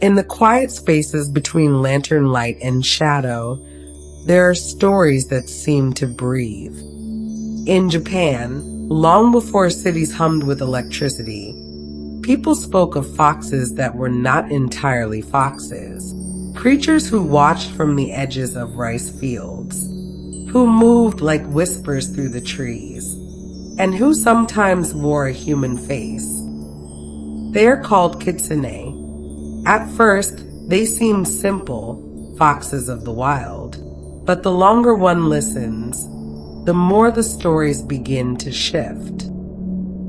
In the quiet spaces between lantern light and shadow, there are stories that seem to breathe. In Japan, long before cities hummed with electricity, people spoke of foxes that were not entirely foxes. Creatures who watched from the edges of rice fields, who moved like whispers through the trees, and who sometimes wore a human face. They are called Kitsune. At first, they seem simple, foxes of the wild. But the longer one listens, the more the stories begin to shift.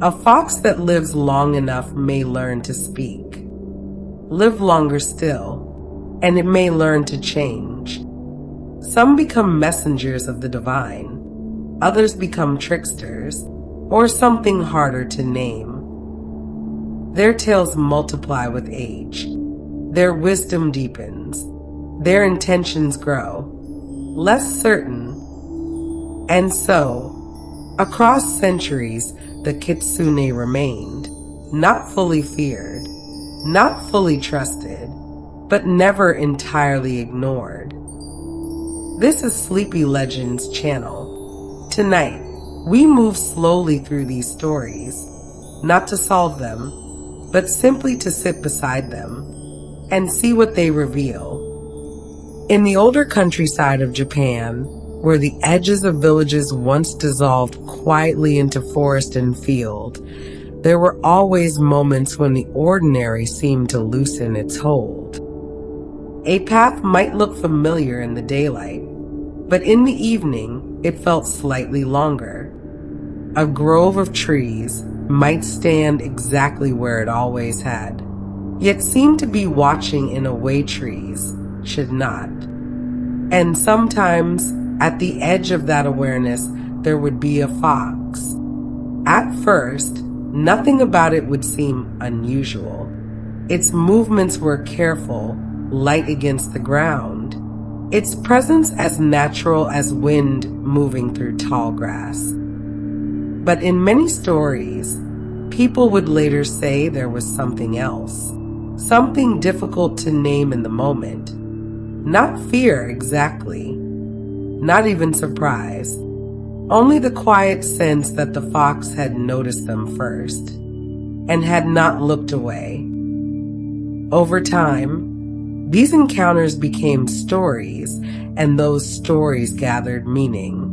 A fox that lives long enough may learn to speak, live longer still, and it may learn to change. Some become messengers of the divine, others become tricksters, or something harder to name. Their tales multiply with age, their wisdom deepens, their intentions grow, less certain. And so, across centuries, the Kitsune remained, not fully feared, not fully trusted, but never entirely ignored. This is Sleepy Legends channel. Tonight, we move slowly through these stories, not to solve them, but simply to sit beside them and see what they reveal. In the older countryside of Japan, where the edges of villages once dissolved quietly into forest and field, there were always moments when the ordinary seemed to loosen its hold. A path might look familiar in the daylight, but in the evening it felt slightly longer. A grove of trees might stand exactly where it always had, yet seemed to be watching in a way trees should not. And sometimes, at the edge of that awareness, there would be a fox. At first, nothing about it would seem unusual. Its movements were careful, light against the ground. Its presence as natural as wind moving through tall grass. But in many stories, people would later say there was something else, something difficult to name in the moment. Not fear exactly, not even surprise, only the quiet sense that the fox had noticed them first and had not looked away. Over time, these encounters became stories, and those stories gathered meaning.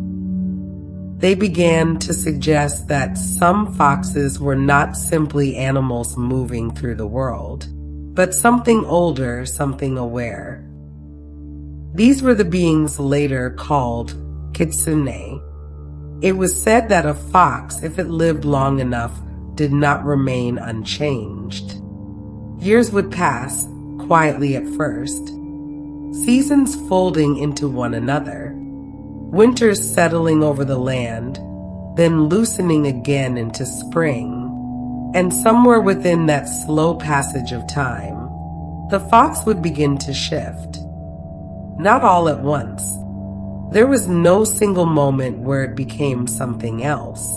They began to suggest that some foxes were not simply animals moving through the world, but something older, something aware. These were the beings later called Kitsune. It was said that a fox, if it lived long enough, did not remain unchanged. Years would pass, quietly at first, seasons folding into one another, winters settling over the land, then loosening again into spring. And somewhere within that slow passage of time, the fox would begin to shift. Not all at once. There was no single moment where it became something else.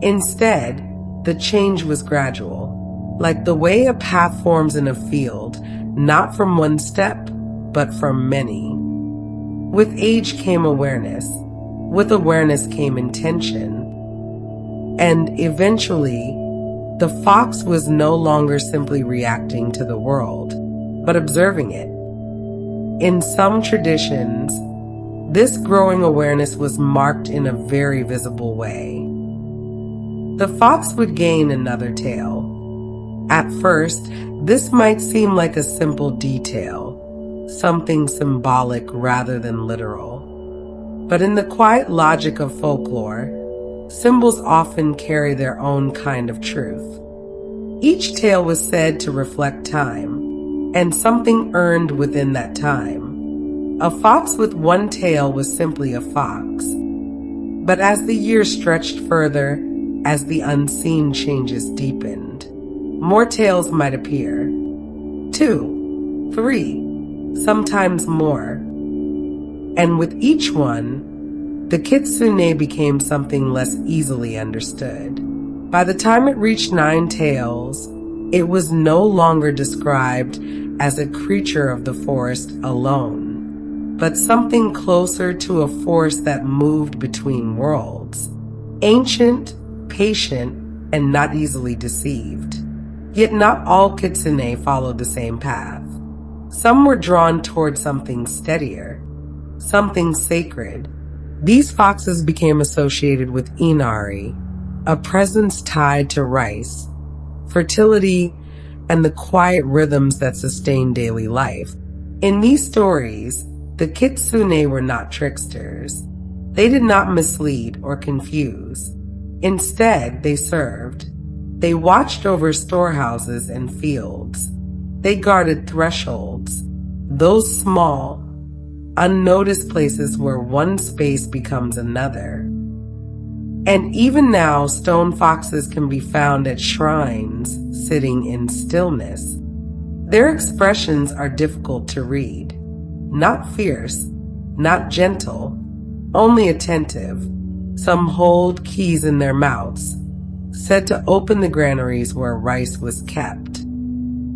Instead, the change was gradual, like the way a path forms in a field, not from one step, but from many. With age came awareness. With awareness came intention. And eventually, the fox was no longer simply reacting to the world, but observing it. In some traditions, this growing awareness was marked in a very visible way. The fox would gain another tail. At first, this might seem like a simple detail, something symbolic rather than literal. But in the quiet logic of folklore, symbols often carry their own kind of truth. Each tale was said to reflect time, and something earned within that time. A fox with one tail was simply a fox. But as the years stretched further, as the unseen changes deepened, more tales might appear. 2, 3, sometimes more. And with each one, the Kitsune became something less easily understood. By the time it reached 9 tails, it was no longer described as a creature of the forest alone, but something closer to a force that moved between worlds. Ancient, patient, and not easily deceived. Yet not all Kitsune followed the same path. Some were drawn toward something steadier, something sacred. These foxes became associated with Inari, a presence tied to rice, fertility, and the quiet rhythms that sustain daily life. In these stories, the Kitsune were not tricksters. They did not mislead or confuse. Instead, they served. They watched over storehouses and fields. They guarded thresholds, those small, unnoticed places where one space becomes another. And even now, stone foxes can be found at shrines, sitting in stillness. Their expressions are difficult to read. Not fierce, not gentle, only attentive. Some hold keys in their mouths, said to open the granaries where rice was kept.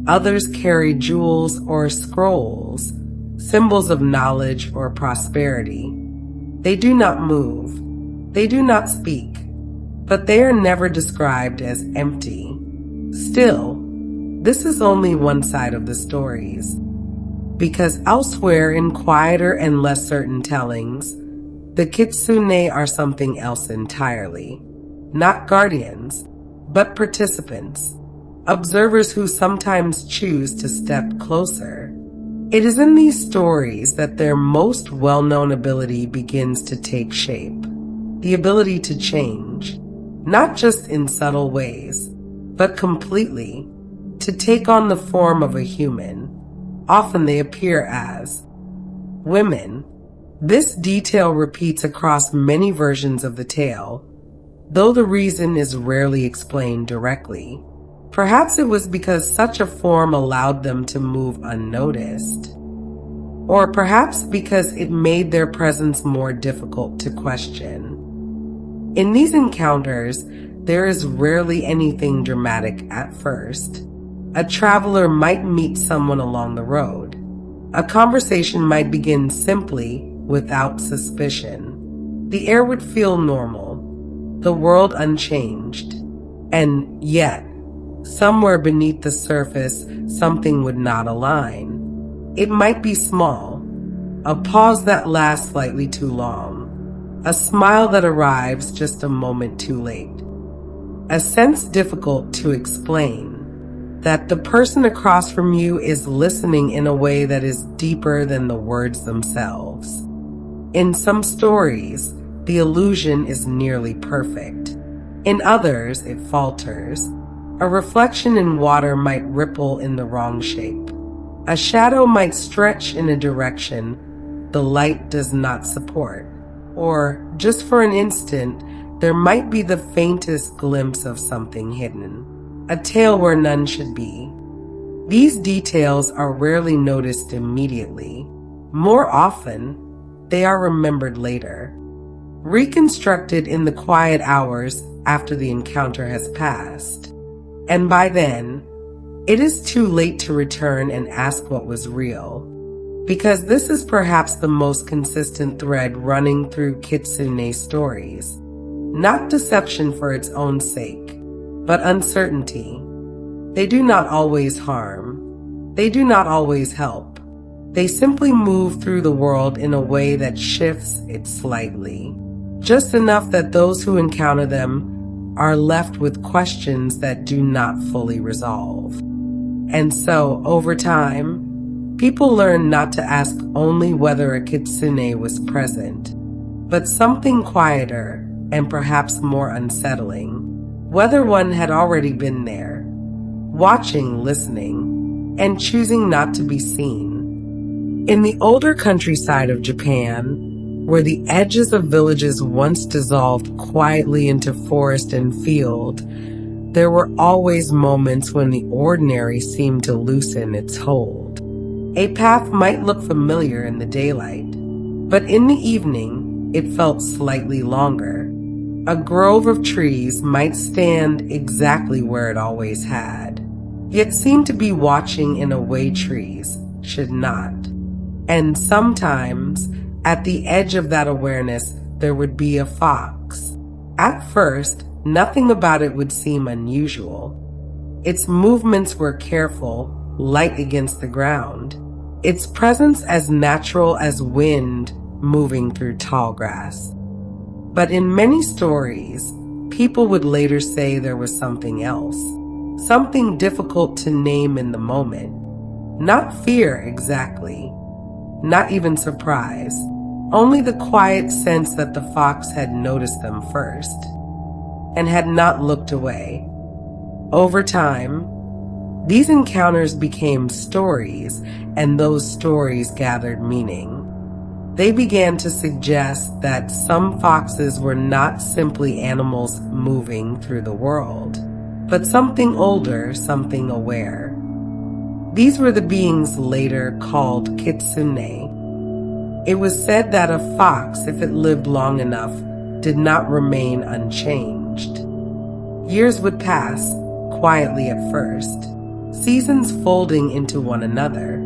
Others carry jewels or scrolls, symbols of knowledge or prosperity. They do not move. They do not speak, but they are never described as empty. Still, this is only one side of the stories, because elsewhere in quieter and less certain tellings, the Kitsune are something else entirely. Not guardians, but participants, observers who sometimes choose to step closer. It is in these stories that their most well-known ability begins to take shape. The ability to change, not just in subtle ways, but completely, to take on the form of a human. Often they appear as women. This detail repeats across many versions of the tale, though the reason is rarely explained directly. Perhaps it was because such a form allowed them to move unnoticed. Or perhaps because it made their presence more difficult to question. In these encounters, there is rarely anything dramatic at first. A traveler might meet someone along the road. A conversation might begin simply, without suspicion. The air would feel normal, the world unchanged. And yet, somewhere beneath the surface, something would not align. It might be small, a pause that lasts slightly too long. A smile that arrives just a moment too late. A sense difficult to explain, that the person across from you is listening in a way that is deeper than the words themselves. In some stories, the illusion is nearly perfect. In others, it falters. A reflection in water might ripple in the wrong shape. A shadow might stretch in a direction the light does not support. Or, just for an instant, there might be the faintest glimpse of something hidden, a tale where none should be. These details are rarely noticed immediately. More often, they are remembered later, reconstructed in the quiet hours after the encounter has passed. And by then, it is too late to return and ask what was real. Because this is perhaps the most consistent thread running through Kitsune stories. Not deception for its own sake, but uncertainty. They do not always harm. They do not always help. They simply move through the world in a way that shifts it slightly, just enough that those who encounter them are left with questions that do not fully resolve. And so, over time, people learn not to ask only whether a Kitsune was present, but something quieter and perhaps more unsettling, whether one had already been there, watching, listening, and choosing not to be seen. In the older countryside of Japan, where the edges of villages once dissolved quietly into forest and field, there were always moments when the ordinary seemed to loosen its hold. A path might look familiar in the daylight, but in the evening, it felt slightly longer. A grove of trees might stand exactly where it always had. yet seem to be watching in a way trees should not. And sometimes, at the edge of that awareness, there would be a fox. At first, nothing about it would seem unusual. Its movements were careful, light against the ground. Its presence as natural as wind moving through tall grass. But in many stories, people would later say there was something else. Something difficult to name in the moment. Not fear exactly. Not even surprise. Only the quiet sense that the fox had noticed them first and had not looked away. Over time, these encounters became stories, and those stories gathered meaning. They began to suggest that some foxes were not simply animals moving through the world, but something older, something aware. These were the beings later called Kitsune. It was said that a fox, if it lived long enough, did not remain unchanged. Years would pass, quietly at first, seasons folding into one another,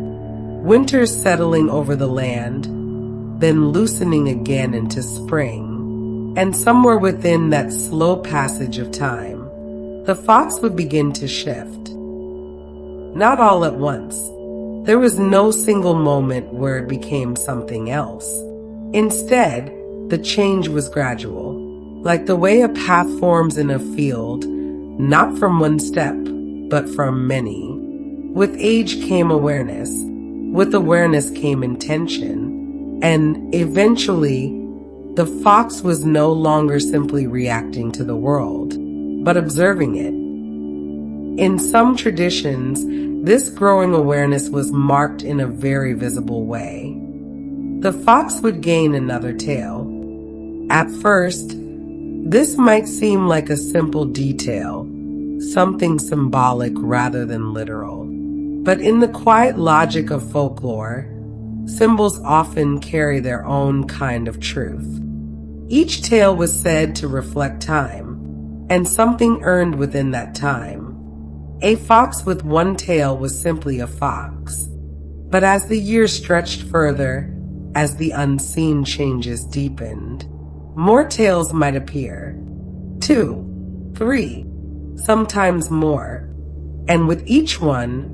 winters settling over the land, then loosening again into spring. And somewhere within that slow passage of time, the fox would begin to shift. Not all at once. There was no single moment where it became something else. Instead, the change was gradual, like the way a path forms in a field, not from one step, but from many. With age came awareness. With awareness came intention. And eventually, the fox was no longer simply reacting to the world, but observing it. In some traditions, this growing awareness was marked in a very visible way. The fox would gain another tail. At first, this might seem like a simple detail, something symbolic rather than literal. But in the quiet logic of folklore, symbols often carry their own kind of truth. Each tale was said to reflect time, and something earned within that time. A fox with one tail was simply a fox. But as the years stretched further, as the unseen changes deepened, more tales might appear. 2, 3, sometimes more. And with each one,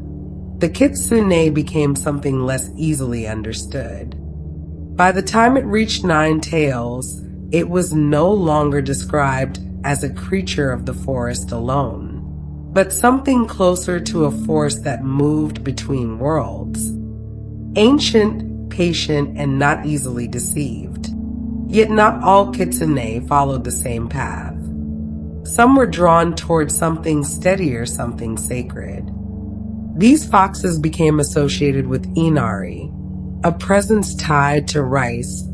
the Kitsune became something less easily understood. By the time it reached 9 tails, it was no longer described as a creature of the forest alone, but something closer to a force that moved between worlds. Ancient, patient, and not easily deceived. Yet not all Kitsune followed the same path. Some were drawn towards something steadier, something sacred. These foxes became associated with inari, a presence tied to rice,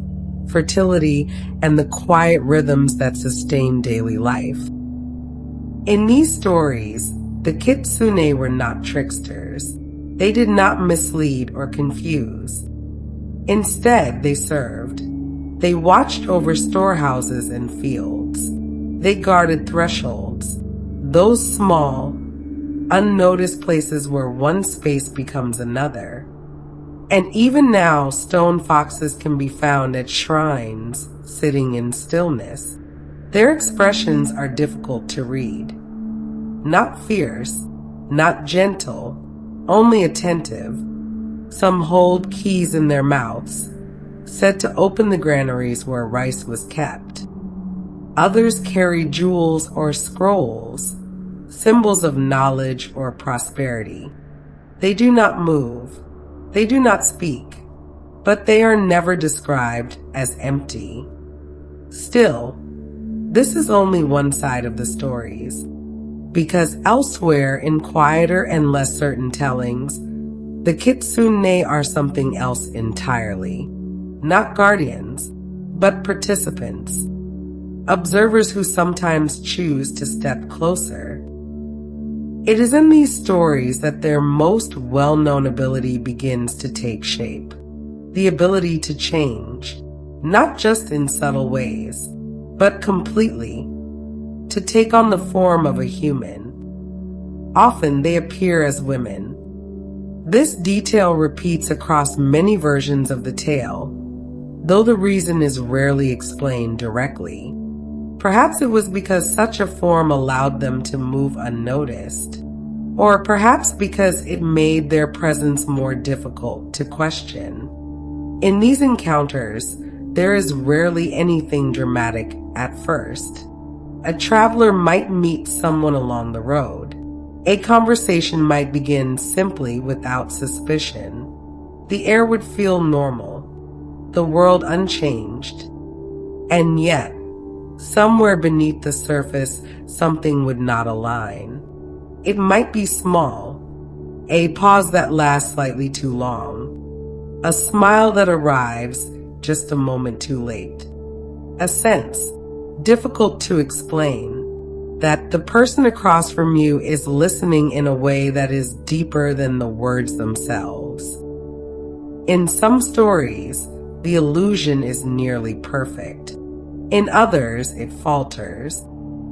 fertility, and the quiet rhythms that sustain daily life. In these stories, the Kitsune were not tricksters. They did not mislead or confuse. Instead, they served. They watched over storehouses and fields. They guarded thresholds, those small, unnoticed places where one space becomes another. And even now, stone foxes can be found at shrines, sitting in stillness. Their expressions are difficult to read. Not fierce, not gentle, only attentive. Some hold keys in their mouths, said to open the granaries where rice was kept. Others carry jewels or scrolls, symbols of knowledge or prosperity. They do not move. They do not speak, but they are never described as empty. Still, this is only one side of the stories, because elsewhere in quieter and less certain tellings, the Kitsune are something else entirely. Not guardians, but participants. Observers who sometimes choose to step closer. It is in these stories that their most well-known ability begins to take shape. The ability to change, not just in subtle ways, but completely. To take on the form of a human. Often they appear as women. This detail repeats across many versions of the tale, though the reason is rarely explained directly. Perhaps it was because such a form allowed them to move unnoticed, or perhaps because it made their presence more difficult to question. In these encounters, there is rarely anything dramatic at first. A traveler might meet someone along the road. A conversation might begin simply without suspicion. The air would feel normal, the world unchanged, and yet, somewhere beneath the surface, something would not align. It might be small, a pause that lasts slightly too long, a smile that arrives just a moment too late, a sense, difficult to explain, that the person across from you is listening in a way that is deeper than the words themselves. In some stories, the illusion is nearly perfect. In others, it falters.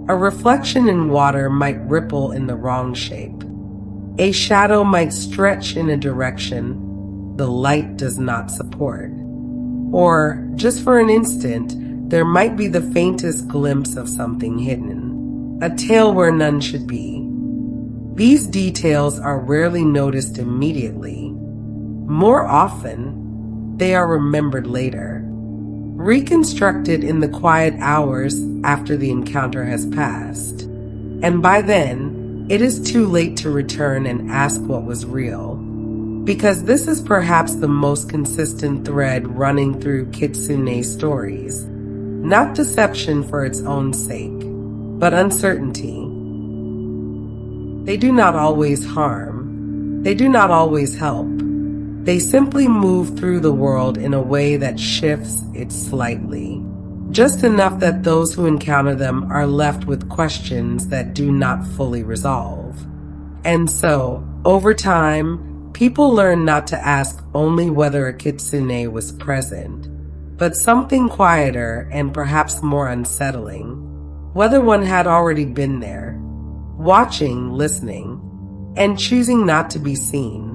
A reflection in water might ripple in the wrong shape. A shadow might stretch in a direction the light does not support. Or, just for an instant, there might be the faintest glimpse of something hidden, a tale where none should be. These details are rarely noticed immediately. More often, they are remembered later, reconstructed in the quiet hours after the encounter has passed. And by then, it is too late to return and ask what was real. Because this is perhaps the most consistent thread running through Kitsune stories. Not deception for its own sake, but uncertainty. They do not always harm. They do not always help. They simply move through the world in a way that shifts it slightly, just enough that those who encounter them are left with questions that do not fully resolve. And so, over time, people learn not to ask only whether a kitsune was present, but something quieter and perhaps more unsettling, whether one had already been there, watching, listening, and choosing not to be seen.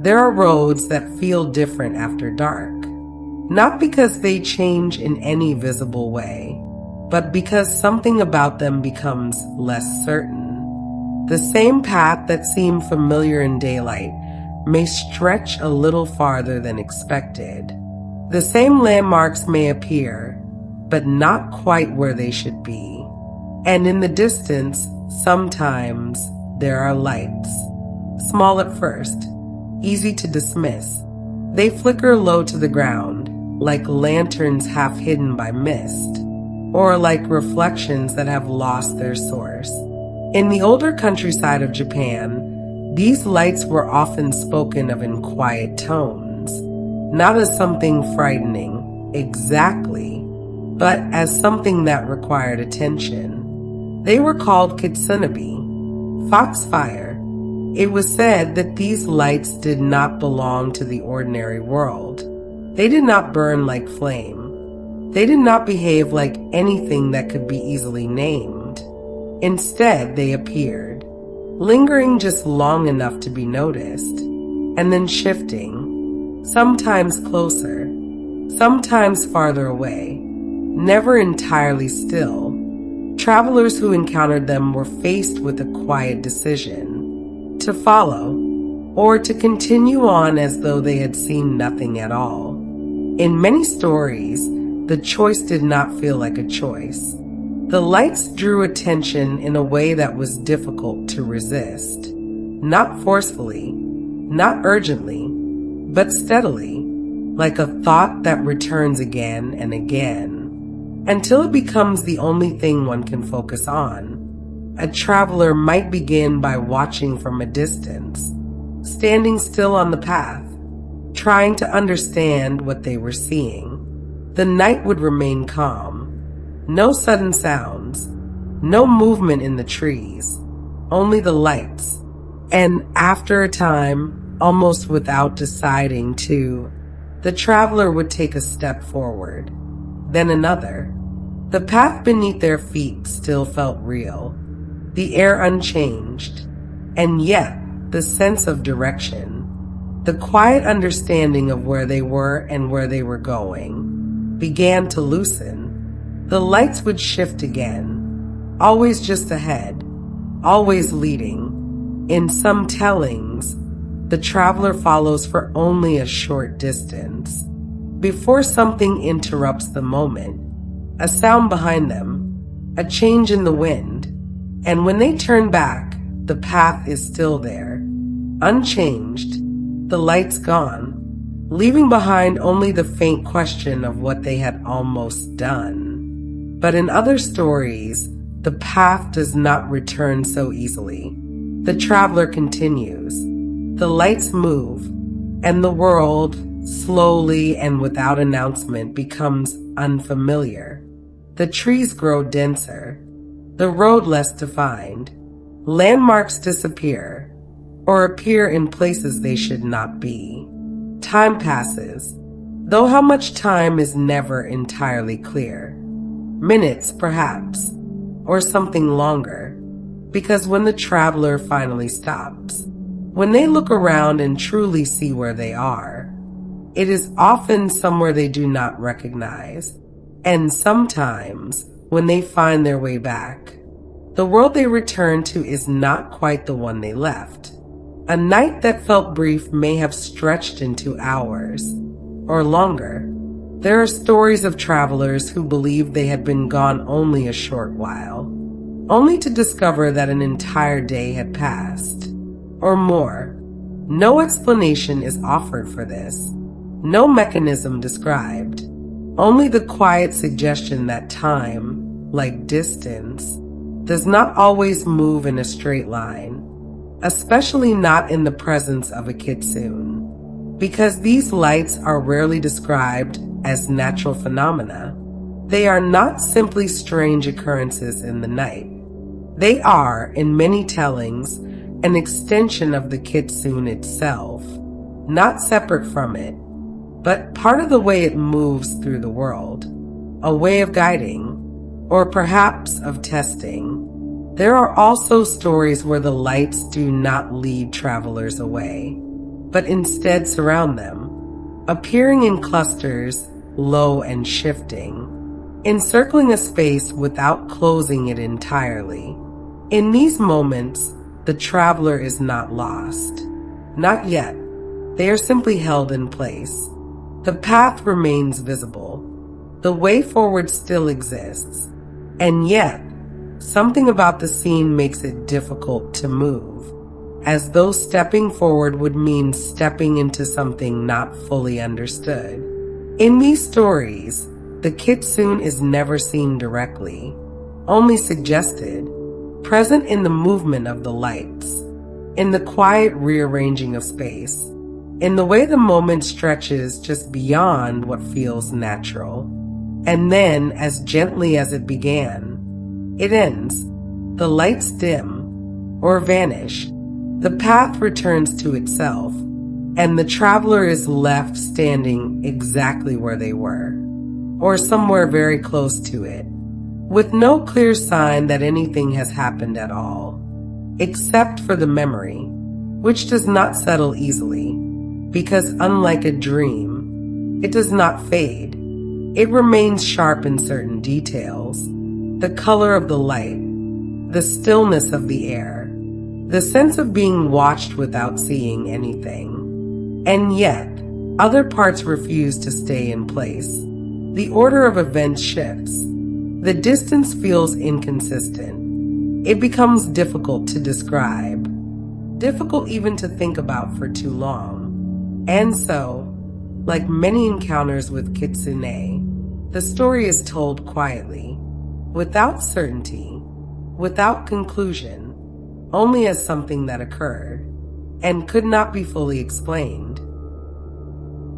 There are roads that feel different after dark, not because they change in any visible way, but because something about them becomes less certain. The same path that seemed familiar in daylight may stretch a little farther than expected. The same landmarks may appear, but not quite where they should be. And in the distance, sometimes there are lights, small at first, easy to dismiss. They flicker low to the ground, like lanterns half hidden by mist, or like reflections that have lost their source. In the older countryside of Japan, these lights were often spoken of in quiet tones, not as something frightening, exactly, but as something that required attention. They were called Kitsune, foxfire. It was said that these lights did not belong to the ordinary world. They did not burn like flame. They did not behave like anything that could be easily named. Instead, they appeared, lingering just long enough to be noticed, and then shifting, sometimes closer, sometimes farther away, never entirely still. Travelers who encountered them were faced with a quiet decision: to follow, or to continue on as though they had seen nothing at all. In many stories, the choice did not feel like a choice. The lights drew attention in a way that was difficult to resist. Not forcefully, not urgently, but steadily, like a thought that returns again and again, until it becomes the only thing one can focus on. A traveler might begin by watching from a distance, standing still on the path, trying to understand what they were seeing. The night would remain calm. No sudden sounds, no movement in the trees, only the lights. And after a time, almost without deciding to, the traveler would take a step forward, then another. The path beneath their feet still felt real. the air unchanged, and yet the sense of direction, the quiet understanding of where they were and where they were going, began to loosen. The lights would shift again, always just ahead, always leading. In some tellings, the traveler follows for only a short distance before something interrupts the moment, a sound behind them, a change in the wind, and when they turn back, the path is still there, unchanged, the lights gone, leaving behind only the faint question of what they had almost done. But in other stories, the path does not return so easily. The traveler continues. The lights move, and the world, slowly and without announcement, becomes unfamiliar. The trees grow denser, the road less defined, landmarks disappear or appear in places they should not be. Time passes, though how much time is never entirely clear. Minutes, perhaps, or something longer, because when the traveler finally stops, when they look around and truly see where they are, it is often somewhere they do not recognize, and sometimes when they find their way back, the world they return to is not quite the one they left. A night that felt brief may have stretched into hours or longer. There are stories of travelers who believed they had been gone only a short while, only to discover that an entire day had passed, or more. No explanation is offered for this, no mechanism described, only the quiet suggestion that time, like distance, does not always move in a straight line, especially not in the presence of a kitsune. Because these lights are rarely described as natural phenomena, they are not simply strange occurrences in the night. They are, in many tellings, an extension of the kitsune itself, not separate from it, but part of the way it moves through the world, a way of guiding, or perhaps of testing. There are also stories where the lights do not lead travelers away, but instead surround them, appearing in clusters, low and shifting, encircling a space without closing it entirely. In these moments, the traveler is not lost. Not yet. They are simply held in place. The path remains visible. The way forward still exists. And yet, something about the scene makes it difficult to move, as though stepping forward would mean stepping into something not fully understood. In these stories, the kitsune is never seen directly, only suggested, present in the movement of the lights, in the quiet rearranging of space, in the way the moment stretches just beyond what feels natural. And then, as gently as it began, it ends. The lights dim or vanish. The path returns to itself, and the traveler is left standing exactly where they were, or somewhere very close to it, with no clear sign that anything has happened at all, except for the memory, which does not settle easily, because unlike a dream, it does not fade. It remains sharp in certain details, the color of the light, the stillness of the air, the sense of being watched without seeing anything. And yet, other parts refuse to stay in place. The order of events shifts. The distance feels inconsistent. It becomes difficult to describe, difficult even to think about for too long. And so, like many encounters with Kitsune, the story is told quietly, without certainty, without conclusion, only as something that occurred and could not be fully explained.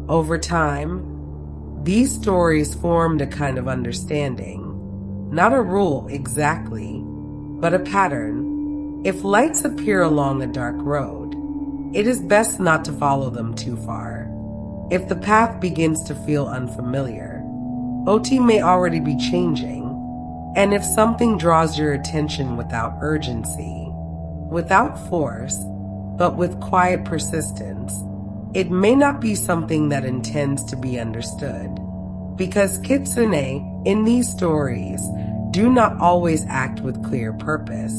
Over time, these stories formed a kind of understanding, not a rule exactly, but a pattern. If lights appear along a dark road, it is best not to follow them too far. If the path begins to feel unfamiliar, OT may already be changing, And if something draws your attention without urgency, without force, but with quiet persistence, it may not be something that intends to be understood. Because Kitsune, in these stories, do not always act with clear purpose.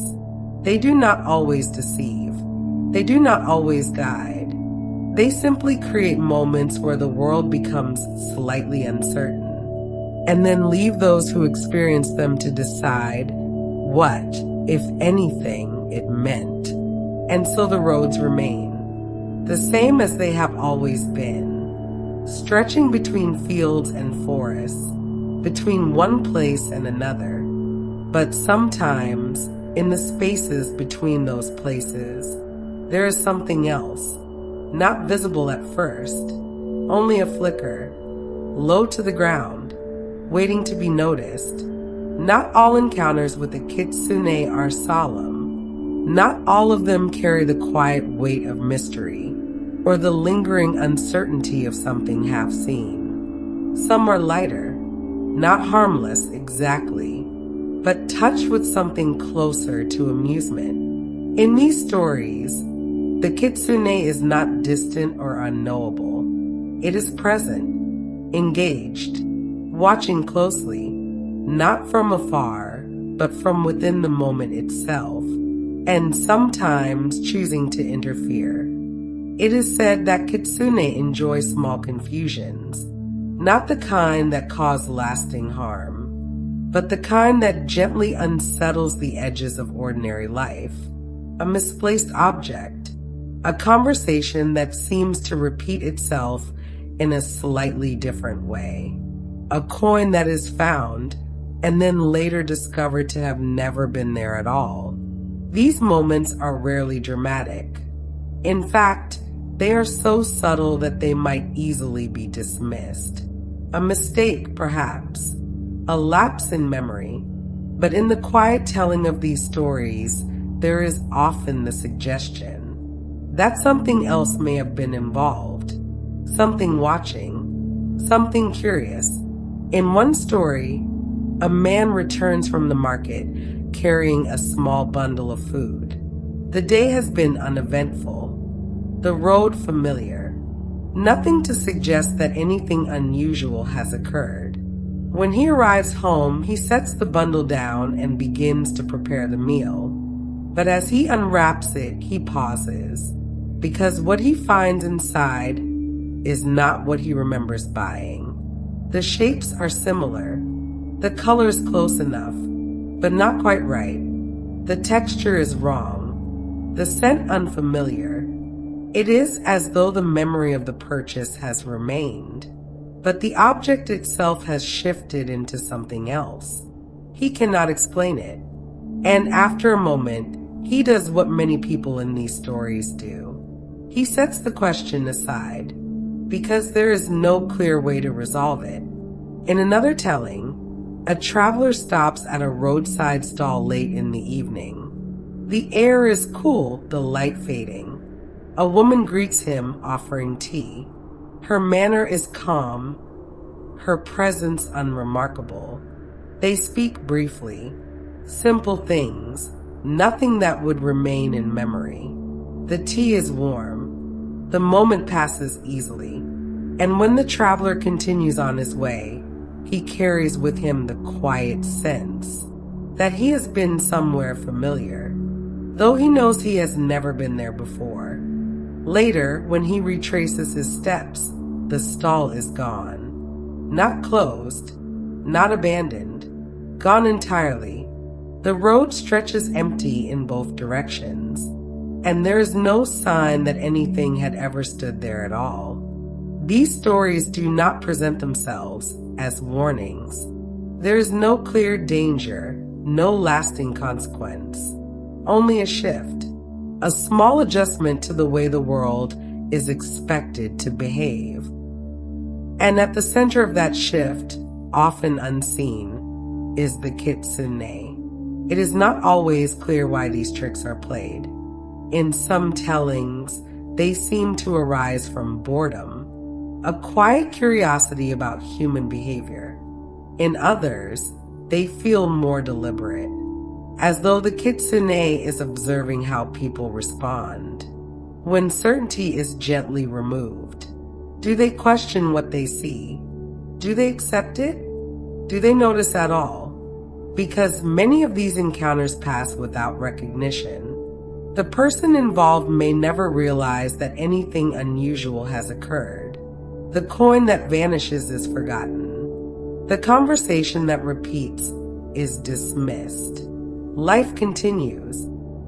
They do not always deceive. They do not always guide. They simply create moments where the world becomes slightly uncertain, and then leave those who experience them to decide what, if anything, it meant. And so the roads remain, the same as they have always been, stretching between fields and forests, between one place and another. But sometimes, in the spaces between those places, there is something else, not visible at first, only a flicker, low to the ground, waiting to be noticed. Not all encounters with the Kitsune are solemn. Not all of them carry the quiet weight of mystery or the lingering uncertainty of something half seen. Some are lighter, not harmless exactly, but touched with something closer to amusement. In these stories, the Kitsune is not distant or unknowable. It is present, engaged, watching closely, not from afar, but from within the moment itself, and sometimes choosing to interfere. It is said that Kitsune enjoy small confusions, not the kind that cause lasting harm, but the kind that gently unsettles the edges of ordinary life. A misplaced object, a conversation that seems to repeat itself in a slightly different way, a coin that is found and then later discovered to have never been there at all. These moments are rarely dramatic. In fact, they are so subtle that they might easily be dismissed. A mistake, perhaps, a lapse in memory. But in the quiet telling of these stories, there is often the suggestion that something else may have been involved, something watching, something curious. In one story, a man returns from the market carrying a small bundle of food. The day has been uneventful, the road familiar, nothing to suggest that anything unusual has occurred. When he arrives home, he sets the bundle down and begins to prepare the meal. But as he unwraps it, he pauses, because what he finds inside is not what he remembers buying. The shapes are similar, the color's close enough, but not quite right. The texture is wrong, the scent unfamiliar. It is as though the memory of the purchase has remained, but the object itself has shifted into something else. He cannot explain it, and after a moment, he does what many people in these stories do. He sets the question aside, because there is no clear way to resolve it. In another telling, a traveler stops at a roadside stall late in the evening. The air is cool, the light fading. A woman greets him, offering tea. Her manner is calm, her presence unremarkable. They speak briefly, simple things, nothing that would remain in memory. The tea is warm. The moment passes easily. And when the traveler continues on his way, he carries with him the quiet sense that he has been somewhere familiar, though he knows he has never been there before. Later, when he retraces his steps, the stall is gone. Not closed, not abandoned, gone entirely. The road stretches empty in both directions, and there is no sign that anything had ever stood there at all. These stories do not present themselves as warnings. There is no clear danger, no lasting consequence, only a shift, a small adjustment to the way the world is expected to behave. And at the center of that shift, often unseen, is the Kitsune. It is not always clear why these tricks are played. In some tellings, they seem to arise from boredom, a quiet curiosity about human behavior. In others, they feel more deliberate, as though the kitsune is observing how people respond. When certainty is gently removed, do they question what they see? Do they accept it? Do they notice at all? Because many of these encounters pass without recognition. The person involved may never realize that anything unusual has occurred. The coin that vanishes is forgotten. The conversation that repeats is dismissed. Life continues,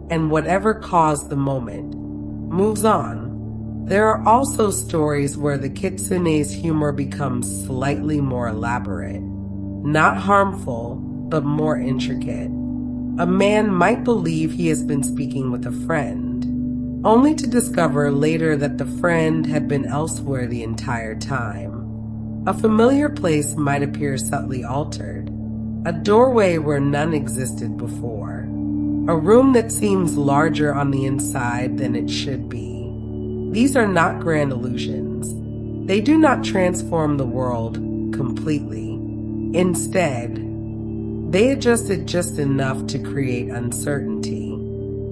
and whatever caused the moment moves on. There are also stories where the kitsune's humor becomes slightly more elaborate, not harmful, but more intricate. A man might believe he has been speaking with a friend, only to discover later that the friend had been elsewhere the entire time. A familiar place might appear subtly altered, a doorway where none existed before, a room that seems larger on the inside than it should be. These are not grand illusions. They do not transform the world completely. Instead, they adjusted just enough to create uncertainty,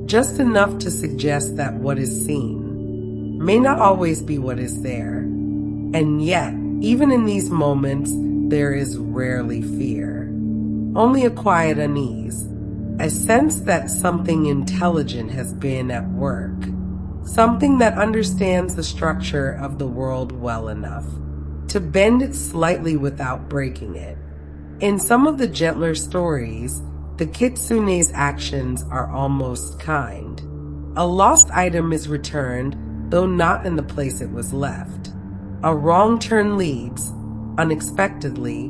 just enough to suggest that what is seen may not always be what is there. And yet, even in these moments, there is rarely fear, only a quiet unease, a sense that something intelligent has been at work, something that understands the structure of the world well enough to bend it slightly without breaking it. In some of the gentler stories, the kitsune's actions are almost kind. A lost item is returned, though not in the place it was left. A wrong turn leads, unexpectedly,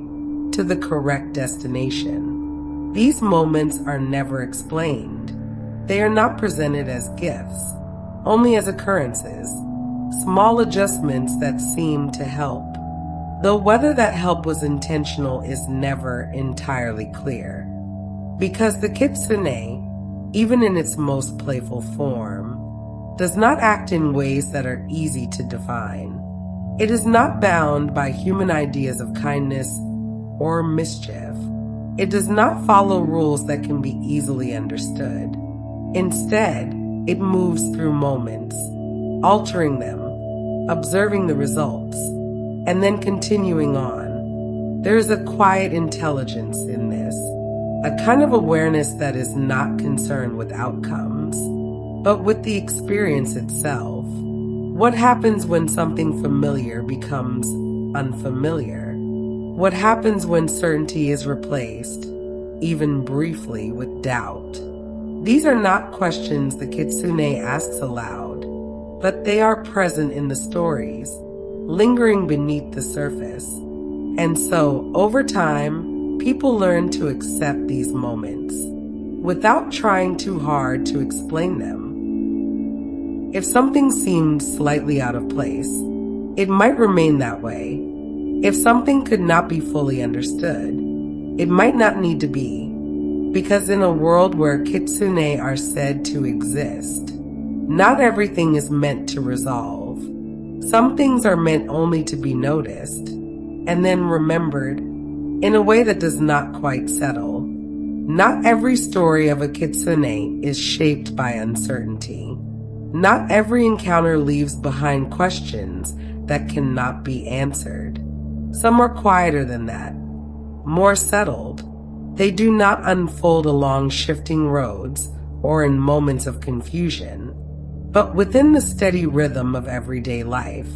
to the correct destination. These moments are never explained. They are not presented as gifts, only as occurrences, small adjustments that seem to help. Though whether that help was intentional is never entirely clear. Because the kitsune, even in its most playful form, does not act in ways that are easy to define. It is not bound by human ideas of kindness or mischief. It does not follow rules that can be easily understood. Instead, it moves through moments, altering them, observing the results, and then continuing on. There is a quiet intelligence in this, a kind of awareness that is not concerned with outcomes, but with the experience itself. What happens when something familiar becomes unfamiliar? What happens when certainty is replaced, even briefly, with doubt? These are not questions the kitsune asks aloud, but they are present in the stories, lingering beneath the surface. And so, over time, people learn to accept these moments, without trying too hard to explain them. If something seemed slightly out of place, it might remain that way. If something could not be fully understood, it might not need to be, because in a world where kitsune are said to exist, not everything is meant to resolve. Some things are meant only to be noticed, and then remembered in a way that does not quite settle. Not every story of a kitsune is shaped by uncertainty. Not every encounter leaves behind questions that cannot be answered. Some are quieter than that, more settled. They do not unfold along shifting roads or in moments of confusion, but within the steady rhythm of everyday life.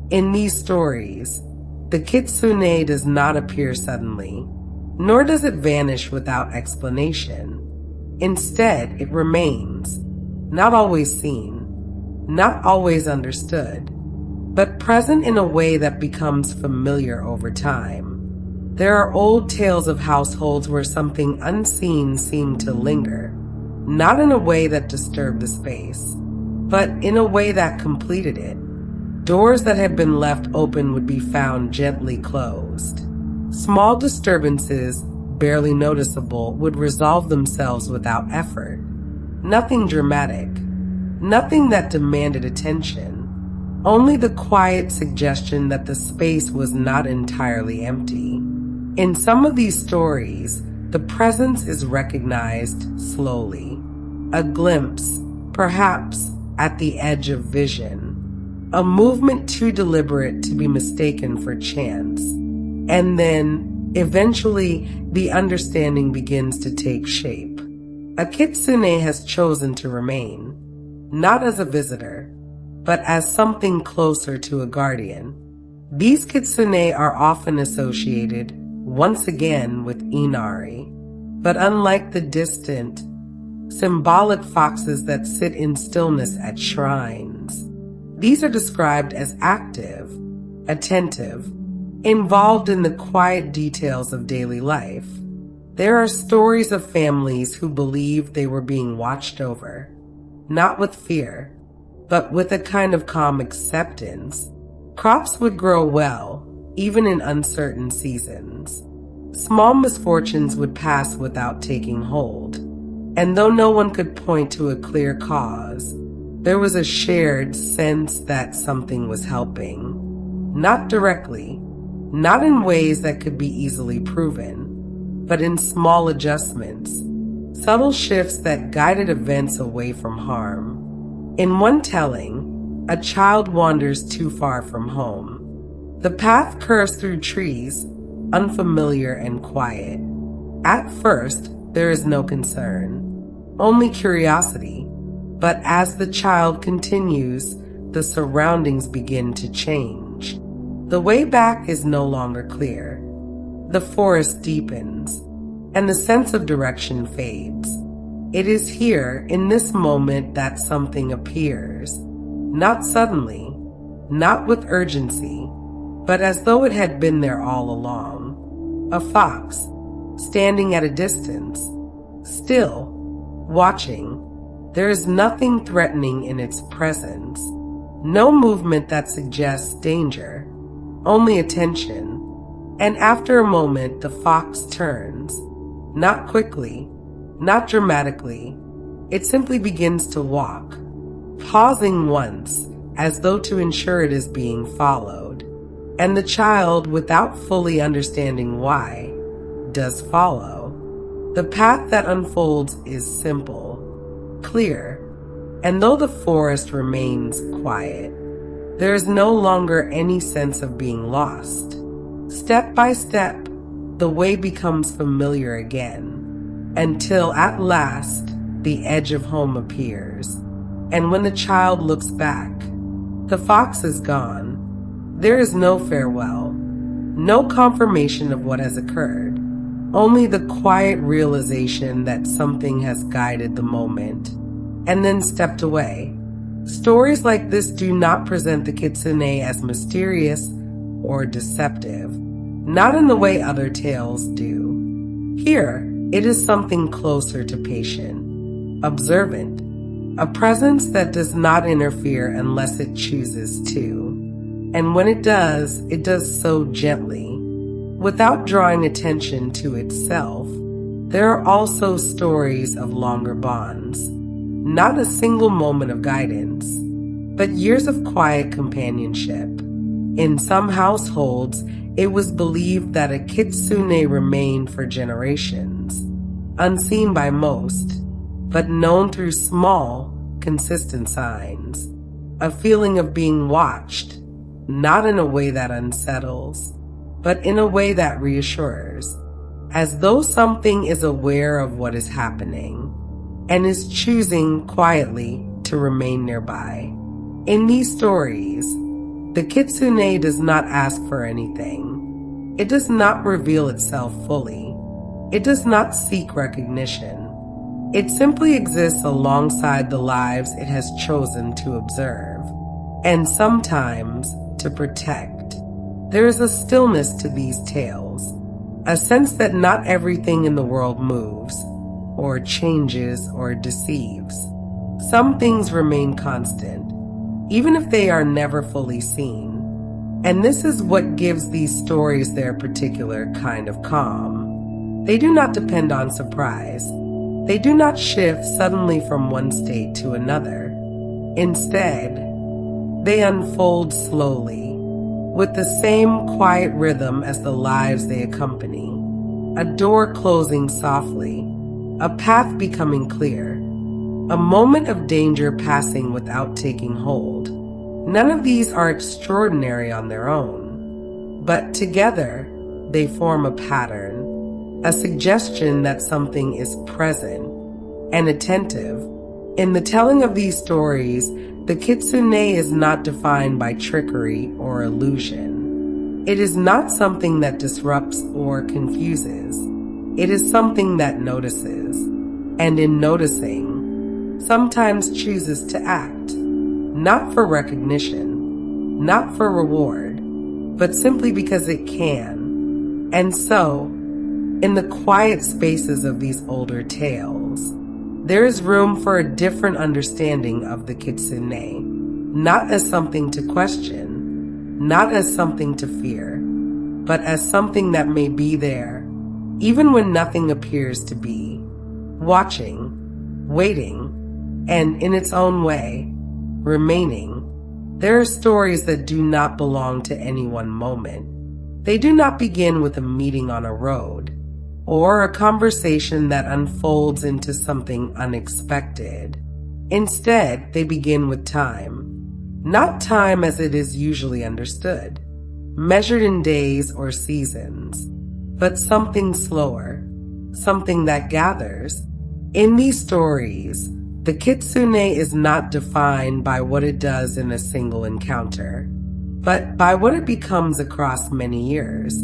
In these stories, the kitsune does not appear suddenly, nor does it vanish without explanation. Instead, it remains, not always seen, not always understood, but present in a way that becomes familiar over time. There are old tales of households where something unseen seemed to linger, not in a way that disturbed the space, but in a way that completed it. Doors that had been left open would be found gently closed. Small disturbances, barely noticeable, would resolve themselves without effort. Nothing dramatic, nothing that demanded attention, only the quiet suggestion that the space was not entirely empty. In some of these stories, The presence is recognized slowly, a glimpse, perhaps at the edge of vision, a movement too deliberate to be mistaken for chance. And then, eventually, the understanding begins to take shape. A kitsune has chosen to remain, not as a visitor, but as something closer to a guardian. These kitsune are often associated, once again, with inari, but unlike the distant, symbolic foxes that sit in stillness at shrines, these are described as active, attentive, involved in the quiet details of daily life. There are stories of families who believed they were being watched over, not with fear, but with a kind of calm acceptance. Crops would grow well, even in uncertain seasons. Small misfortunes would pass without taking hold. And though no one could point to a clear cause, there was a shared sense that something was helping. Not directly, not in ways that could be easily proven, but in small adjustments, subtle shifts that guided events away from harm. In one telling, a child wanders too far from home. The path curves through trees, unfamiliar and quiet. At first, there is no concern, only curiosity. But as the child continues, the surroundings begin to change. The way back is no longer clear. The forest deepens, and the sense of direction fades. It is here, in this moment, that something appears. Not suddenly, not with urgency, but as though it had been there all along. A fox, standing at a distance, still, watching. There is nothing threatening in its presence, no movement that suggests danger, only attention. And after a moment, the fox turns, not quickly, not dramatically. It simply begins to walk, pausing once, as though to ensure it is being followed. And the child, without fully understanding why, does follow. The path that unfolds is simple, clear, and though the forest remains quiet, there is no longer any sense of being lost. Step by step, the way becomes familiar again, until at last the edge of home appears. And when the child looks back, the fox is gone. There is no farewell, no confirmation of what has occurred, only the quiet realization that something has guided the moment and then stepped away. Stories like this do not present the kitsune as mysterious or deceptive, not in the way other tales do. Here, it is something closer to patient, observant, a presence that does not interfere unless it chooses to. And when it does so gently, without drawing attention to itself. There are also stories of longer bonds, not a single moment of guidance, but years of quiet companionship. In some households, it was believed that a kitsune remained for generations, unseen by most, but known through small, consistent signs. A feeling of being watched, not in a way that unsettles, but in a way that reassures, as though something is aware of what is happening and is choosing quietly to remain nearby. In these stories, the kitsune does not ask for anything. It does not reveal itself fully. It does not seek recognition. It simply exists alongside the lives it has chosen to observe, and sometimes to protect. There is a stillness to these tales, a sense that not everything in the world moves, or changes, or deceives. Some things remain constant, even if they are never fully seen. And this is what gives these stories their particular kind of calm. They do not depend on surprise. They do not shift suddenly from one state to another. Instead, they unfold slowly, with the same quiet rhythm as the lives they accompany. a door closing softly, a path becoming clear, a moment of danger passing without taking hold. None of these are extraordinary on their own, but together they form a pattern, a suggestion that something is present and attentive. In the telling of these stories, the kitsune is not defined by trickery or illusion. It is not something that disrupts or confuses. It is something that notices, and in noticing, sometimes chooses to act, not for recognition, not for reward, but simply because it can. And so, in the quiet spaces of these older tales, there is room for a different understanding of the kitsune, not as something to question, not as something to fear, but as something that may be there, even when nothing appears to be, watching, waiting, and in its own way, remaining. There are stories that do not belong to any one moment. They do not begin with a meeting on a road, or a conversation that unfolds into something unexpected. Instead, they begin with time. Not time as it is usually understood, measured in days or seasons, but something slower, something that gathers. In these stories, the kitsune is not defined by what it does in a single encounter, but by what it becomes across many years.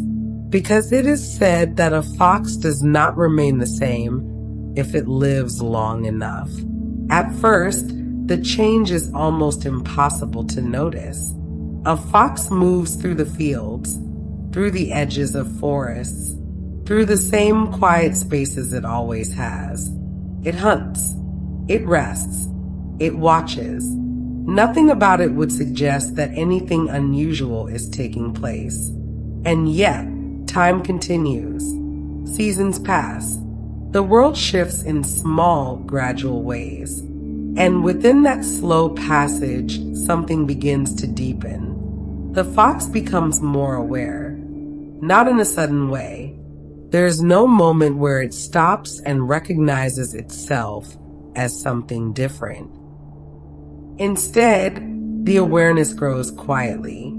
Because it is said that a fox does not remain the same if it lives long enough. At first, the change is almost impossible to notice. A fox moves through the fields, through the edges of forests, through the same quiet spaces it always has. It hunts, it rests, it watches. Nothing about it would suggest that anything unusual is taking place. And yet, time continues. Seasons pass. The world shifts in small, gradual ways. And within that slow passage, something begins to deepen. The fox becomes more aware, not in a sudden way. There is no moment where it stops and recognizes itself as something different. Instead, the awareness grows quietly,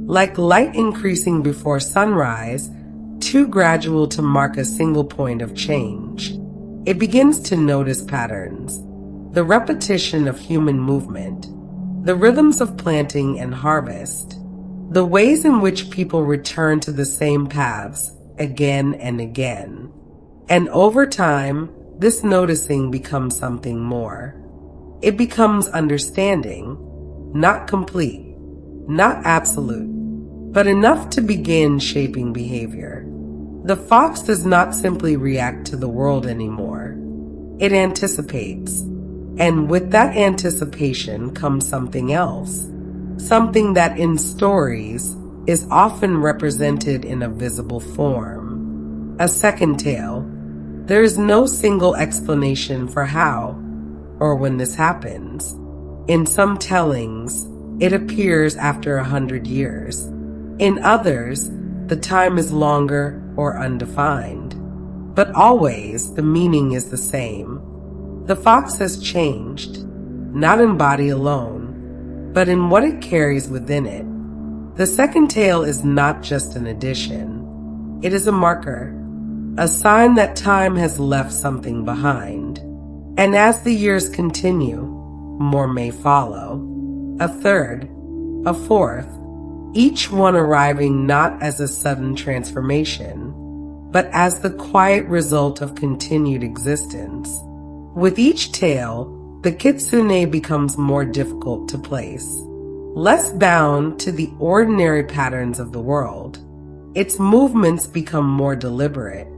like light increasing before sunrise, too gradual to mark a single point of change. It begins to notice patterns, the repetition of human movement, the rhythms of planting and harvest, the ways in which people return to the same paths again and again. And over time, this noticing becomes something more. It becomes understanding, not complete, not absolute, but enough to begin shaping behavior. The fox does not simply react to the world anymore. It anticipates. And with that anticipation comes something else. Something that in stories is often represented in a visible form. A second tale. There is no single explanation for how or when this happens. In some tellings, it appears after 100 years. In others, the time is longer or undefined. But always, the meaning is the same. The fox has changed, not in body alone, but in what it carries within it. The second tale is not just an addition. It is a marker, a sign that time has left something behind. And as the years continue, more may follow. A third, a fourth, each one arriving not as a sudden transformation, but as the quiet result of continued existence. With each tale, the kitsune becomes more difficult to place, less bound to the ordinary patterns of the world. Its movements become more deliberate,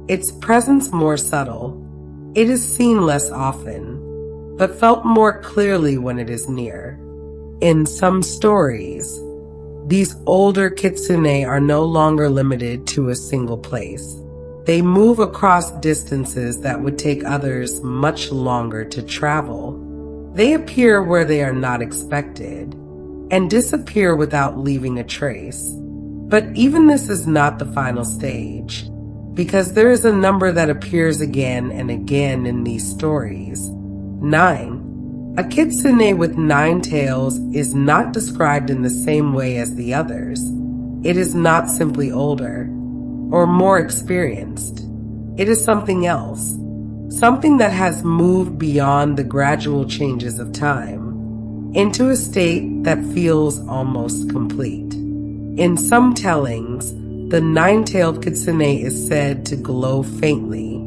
its presence more subtle. It is seen less often, but felt more clearly when it is near. In some stories, these older kitsune are no longer limited to a single place. They move across distances that would take others much longer to travel. They appear where they are not expected and disappear without leaving a trace. But even this is not the final stage. because there is a number that appears again and again in these stories. 9. A kitsune with 9 tails is not described in the same way as the others. It is not simply older or more experienced. It is something else, something that has moved beyond the gradual changes of time into a state that feels almost complete. In some tellings, the 9-tailed kitsune is said to glow faintly,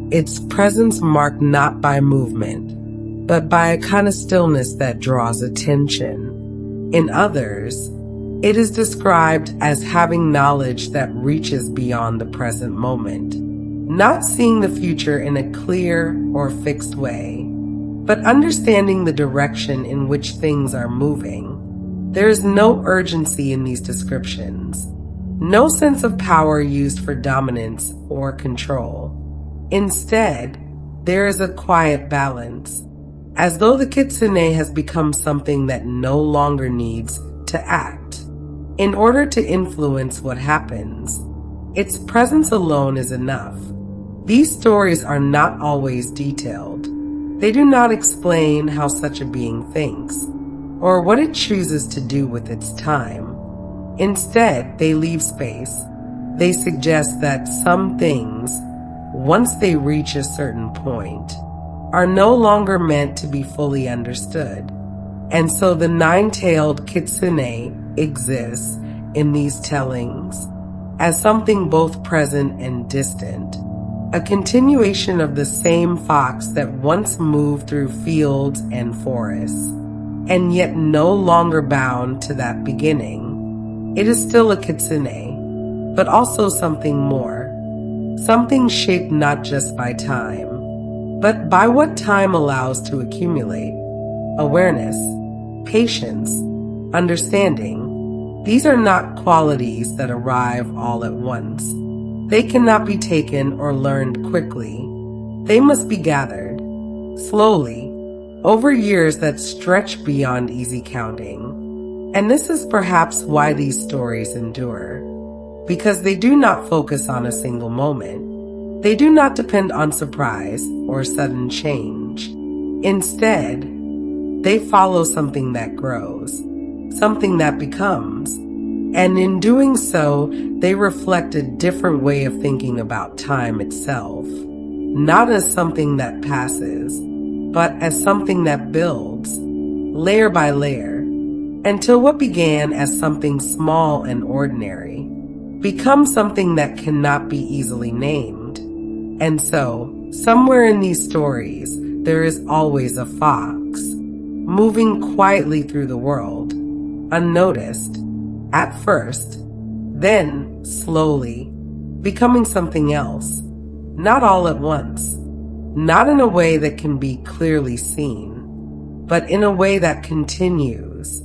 its presence marked not by movement, but by a kind of stillness that draws attention. In others, it is described as having knowledge that reaches beyond the present moment, not seeing the future in a clear or fixed way, but understanding the direction in which things are moving. There is no urgency in these descriptions, no sense of power used for dominance or control. Instead, there is a quiet balance, as though the kitsune has become something that no longer needs to act in order to influence what happens. Its presence alone is enough. These stories are not always detailed. They do not explain how such a being thinks or what it chooses to do with its time. Instead, they leave space. They suggest that some things, once they reach a certain point, are no longer meant to be fully understood. And so the 9-tailed kitsune exists in these tellings as something both present and distant, a continuation of the same fox that once moved through fields and forests, and yet no longer bound to that beginning. It is still a kitsune, but also something more, something shaped not just by time, but by what time allows to accumulate. Awareness, patience, understanding. These are not qualities that arrive all at once. They cannot be taken or learned quickly. They must be gathered, slowly, over years that stretch beyond easy counting. And this is perhaps why these stories endure, because they do not focus on a single moment. They do not depend on surprise or sudden change. Instead, they follow something that grows, something that becomes, and in doing so, they reflect a different way of thinking about time itself, not as something that passes, but as something that builds, layer by layer, until what began as something small and ordinary becomes something that cannot be easily named. And so, somewhere in these stories, there is always a fox, moving quietly through the world, unnoticed, at first, then slowly, becoming something else, not all at once, not in a way that can be clearly seen, but in a way that continues,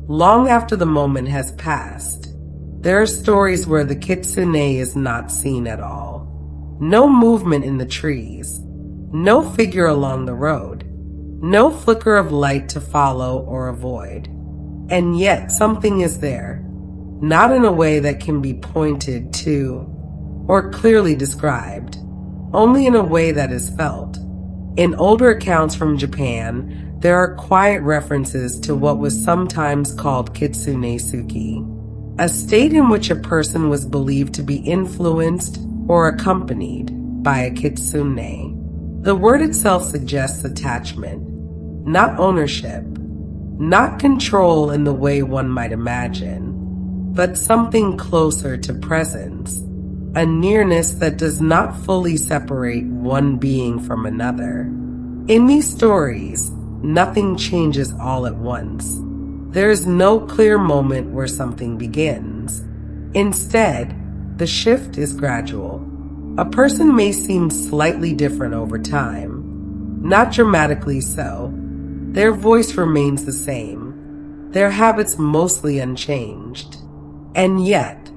long after the moment has passed. There are stories where the kitsune is not seen at all. No movement in the trees, no figure along the road, no flicker of light to follow or avoid. And yet something is there, not in a way that can be pointed to or clearly described, only in a way that is felt. In older accounts from Japan, there are quiet references to what was sometimes called kitsune suki, a state in which a person was believed to be influenced or accompanied by a kitsune. The word itself suggests attachment, not ownership, not control in the way one might imagine, but something closer to presence, a nearness that does not fully separate one being from another. In these stories, nothing changes all at once. There is no clear moment where something begins. Instead, the shift is gradual. A person may seem slightly different over time, not dramatically so. Their voice remains the same, their habits mostly unchanged. And yet,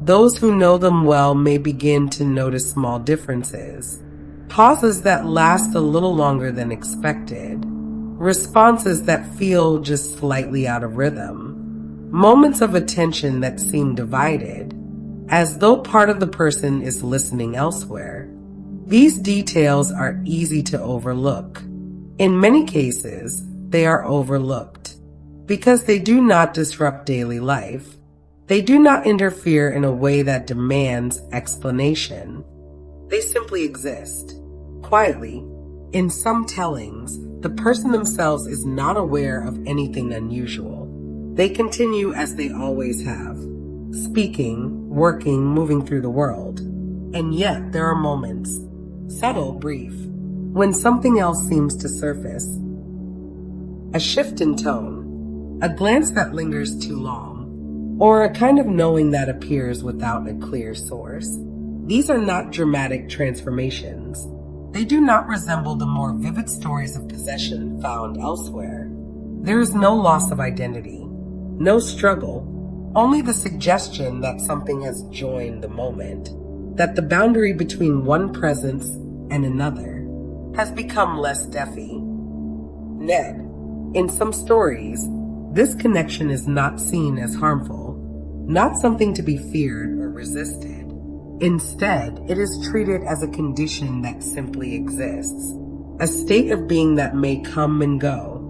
those who know them well may begin to notice small differences, pauses that last a little longer than expected, responses that feel just slightly out of rhythm, moments of attention that seem divided. as though part of the person is listening elsewhere. These details are easy to overlook. In many cases, they are overlooked because they do not disrupt daily life. They do not interfere in a way that demands explanation. They simply exist, quietly. In some tellings, the person themselves is not aware of anything unusual. They continue as they always have, speaking, working, moving through the world. And yet there are moments, subtle, brief, when something else seems to surface. A shift in tone, a glance that lingers too long, or a kind of knowing that appears without a clear source. These are not dramatic transformations. They do not resemble the more vivid stories of possession found elsewhere. There is no loss of identity, no struggle, only the suggestion that something has joined the moment, that the boundary between one presence and another has become less deafy. Ned, in some stories, this connection is not seen as harmful, not something to be feared or resisted. Instead, it is treated as a condition that simply exists, a state of being that may come and go,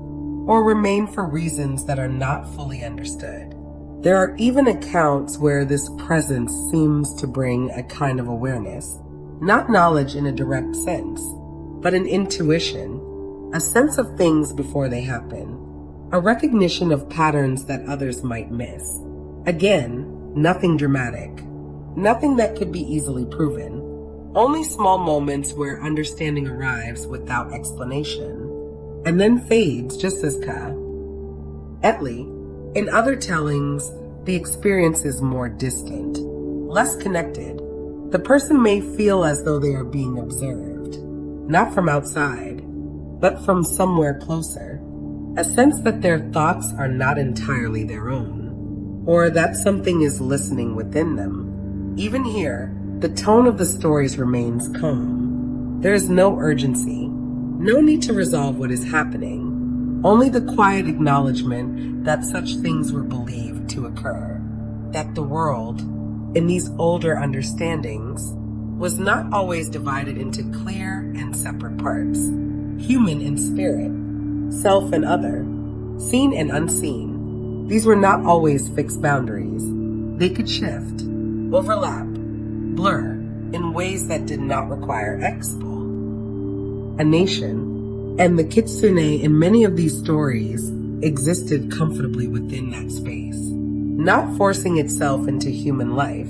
or remain for reasons that are not fully understood. There are even accounts where this presence seems to bring a kind of awareness, not knowledge in a direct sense, but an intuition, a sense of things before they happen, a recognition of patterns that others might miss. Again, nothing dramatic, nothing that could be easily proven, only small moments where understanding arrives without explanation, and then fades just as Etley, in other tellings, the experience is more distant, less connected. The person may feel as though they are being observed, not from outside, but from somewhere closer, a sense that their thoughts are not entirely their own, or that something is listening within them. Even here, the tone of the stories remains calm. There is no urgency, no need to resolve what is happening, only the quiet acknowledgement that such things were believed to occur, that the world, in these older understandings, was not always divided into clear and separate parts, human and spirit, self and other, seen and unseen. These were not always fixed boundaries. They could shift, overlap, blur in ways that did not require expo. A nation, and the Kitsune in many of these stories existed comfortably within that space, not forcing itself into human life,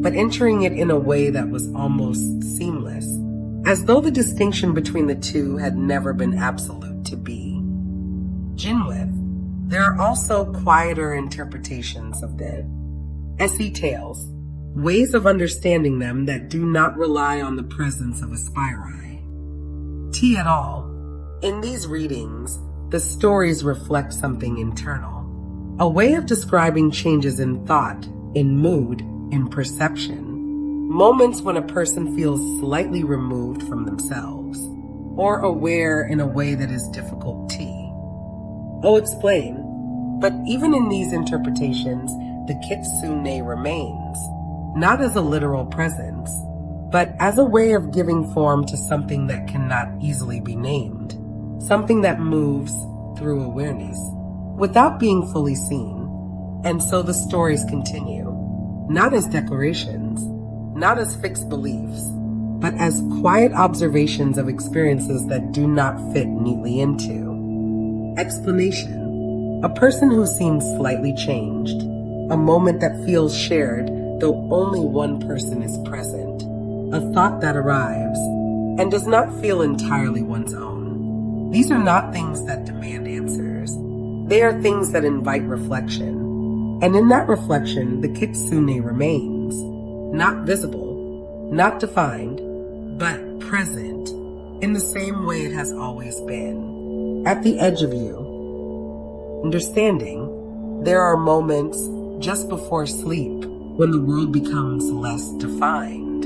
but entering it in a way that was almost seamless, as though the distinction between the two had never been absolute to be. Jinwith, there are also quieter interpretations of the SE tales, ways of understanding them that do not rely on the presence of a spiri. T at all. In these readings, the stories reflect something internal, a way of describing changes in thought, in mood, in perception, moments when a person feels slightly removed from themselves, or aware in a way that is difficult to explain. But even in these interpretations, the Kitsune remains, not as a literal presence, but as a way of giving form to something that cannot easily be named, something that moves through awareness, without being fully seen. And so the stories continue, not as declarations, not as fixed beliefs, but as quiet observations of experiences that do not fit neatly into. Explanation. A person who seems slightly changed, a moment that feels shared though only one person is present, a thought that arrives and does not feel entirely one's own. These are not things that demand answers. They are things that invite reflection. And in that reflection, the Kitsune remains, not visible, not defined, but present in the same way it has always been, at the edge of you. Understanding, there are moments just before sleep when the world becomes less defined.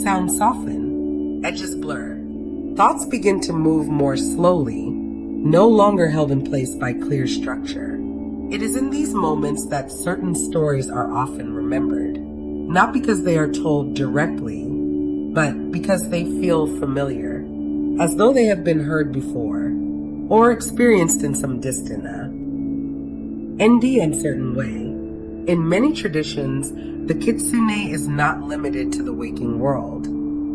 Sounds soften, edges blur. Thoughts begin to move more slowly, no longer held in place by clear structure. It is in these moments that certain stories are often remembered, not because they are told directly, but because they feel familiar, as though they have been heard before, or experienced in some distant ND uncertain way. In many traditions, the Kitsune is not limited to the waking world.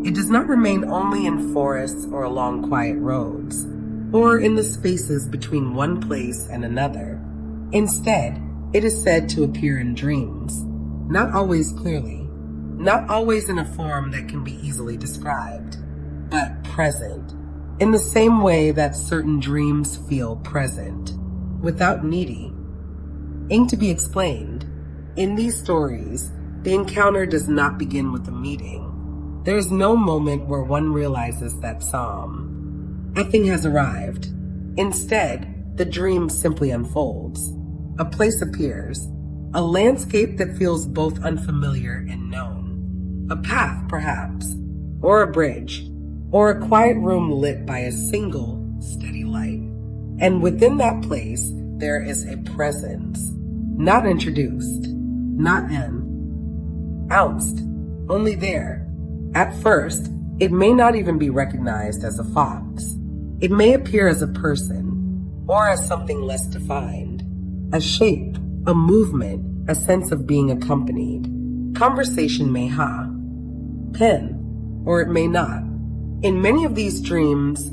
It does not remain only in forests or along quiet roads, or in the spaces between one place and another. Instead, it is said to appear in dreams, not always clearly, not always in a form that can be easily described, but present, in the same way that certain dreams feel present, without needing to be explained. In these stories, the encounter does not begin with a meeting. There is no moment where one realizes that nothing has arrived. Instead, the dream simply unfolds. A place appears, a landscape that feels both unfamiliar and known. A path, perhaps, or a bridge, or a quiet room lit by a single, steady light. And within that place, there is a presence, not introduced, not announced, only there. At first, it may not even be recognized as a fox. It may appear as a person, or as something less defined. A shape, a movement, a sense of being accompanied. Conversation may pen, or it may not. In many of these dreams,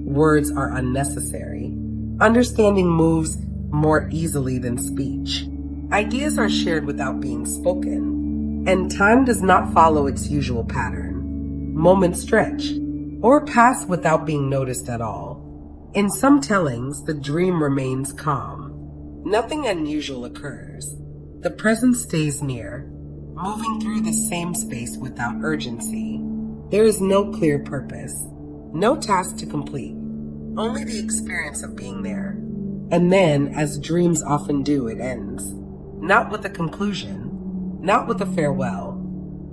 words are unnecessary. Understanding moves more easily than speech. Ideas are shared without being spoken, and time does not follow its usual pattern. Moments stretch, or pass without being noticed at all. In some tellings, the dream remains calm. Nothing unusual occurs. The present stays near, moving through the same space without urgency. There is no clear purpose, no task to complete, only the experience of being there. And then, as dreams often do, it ends. Not with a conclusion, not with a farewell,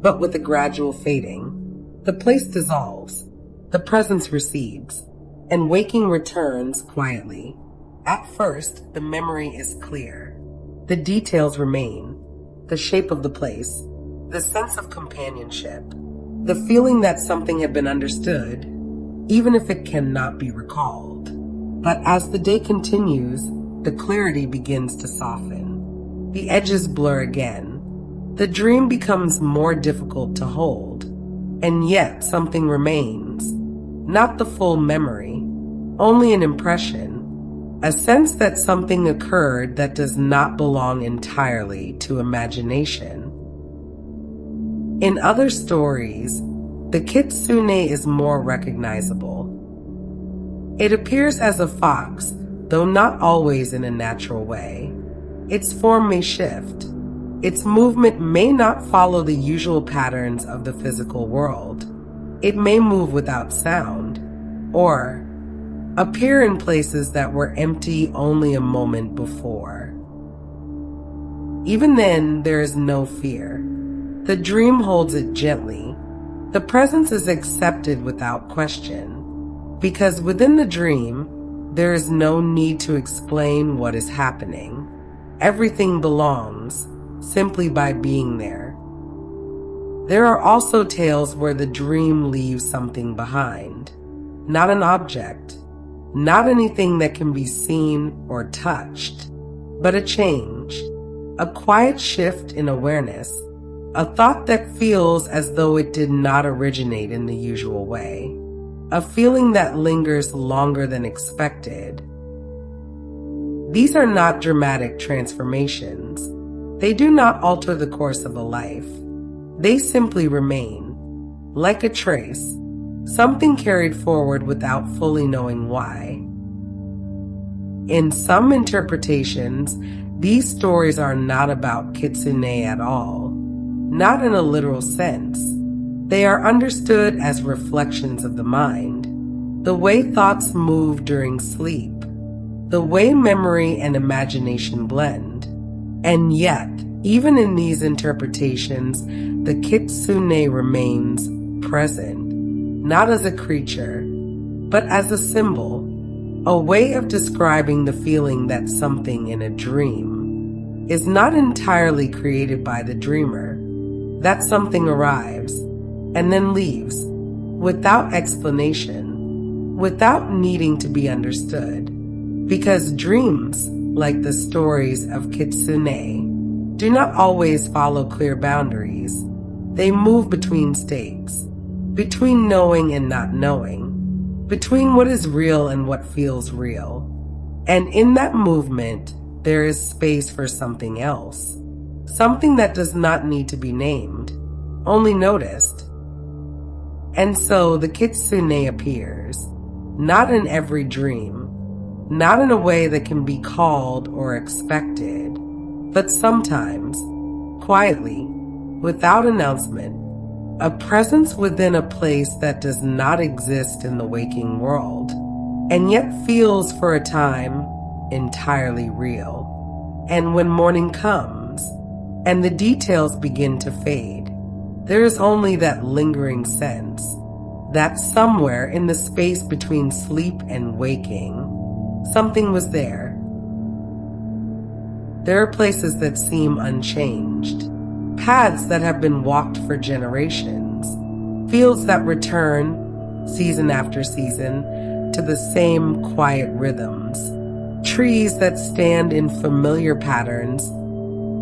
but with a gradual fading. The place dissolves, the presence recedes, and waking returns quietly. At first, the memory is clear. The details remain, the shape of the place, the sense of companionship, the feeling that something had been understood, even if it cannot be recalled. But as the day continues, the clarity begins to soften. The edges blur again. The dream becomes more difficult to hold, and yet something remains. Not the full memory, only an impression, a sense that something occurred that does not belong entirely to imagination. In other stories, the Kitsune is more recognizable. It appears as a fox, though not always in a natural way. Its form may shift. Its movement may not follow the usual patterns of the physical world. It may move without sound, or appear in places that were empty only a moment before. Even then, there is no fear. The dream holds it gently. The presence is accepted without question, because within the dream, there is no need to explain what is happening. Everything belongs simply by being there. There are also tales where the dream leaves something behind. Not an object, not anything that can be seen or touched, but a change, a quiet shift in awareness, a thought that feels as though it did not originate in the usual way, a feeling that lingers longer than expected. These are not dramatic transformations. They do not alter the course of a life. They simply remain, like a trace, something carried forward without fully knowing why. In some interpretations, these stories are not about Kitsune at all, not in a literal sense. They are understood as reflections of the mind, the way thoughts move during sleep, the way memory and imagination blend. And yet, even in these interpretations, the Kitsune remains present, not as a creature, but as a symbol, a way of describing the feeling that something in a dream is not entirely created by the dreamer. that something arrives and then leaves without explanation, without needing to be understood. Because dreams, like the stories of Kitsune, do not always follow clear boundaries. They move between states, between knowing and not knowing, between what is real and what feels real. And in that movement, there is space for something else, something that does not need to be named, only noticed. And so the Kitsune appears, not in every dream, not in a way that can be called or expected, but sometimes, quietly, without announcement, a presence within a place that does not exist in the waking world, and yet feels for a time entirely real. And when morning comes, and the details begin to fade, there is only that lingering sense that somewhere in the space between sleep and waking, something was there. There are places that seem unchanged, paths that have been walked for generations, fields that return, season after season, to the same quiet rhythms, trees that stand in familiar patterns,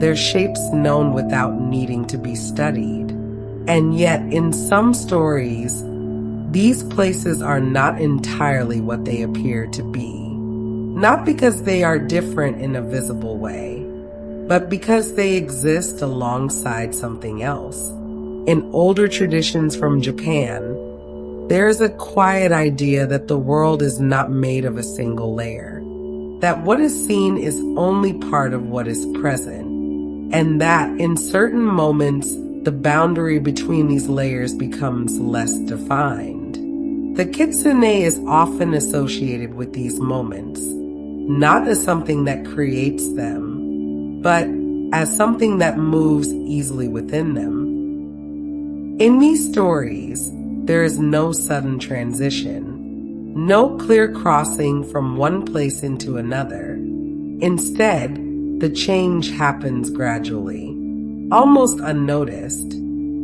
their shapes known without needing to be studied. And yet, in some stories, these places are not entirely what they appear to be. Not because they are different in a visible way, but because they exist alongside something else. In older traditions from Japan, there is a quiet idea that the world is not made of a single layer, that what is seen is only part of what is present, and that in certain moments, the boundary between these layers becomes less defined. The Kitsune is often associated with these moments, not as something that creates them, but as something that moves easily within them. In these stories, there is no sudden transition, no clear crossing from one place into another. Instead, the change happens gradually, almost unnoticed.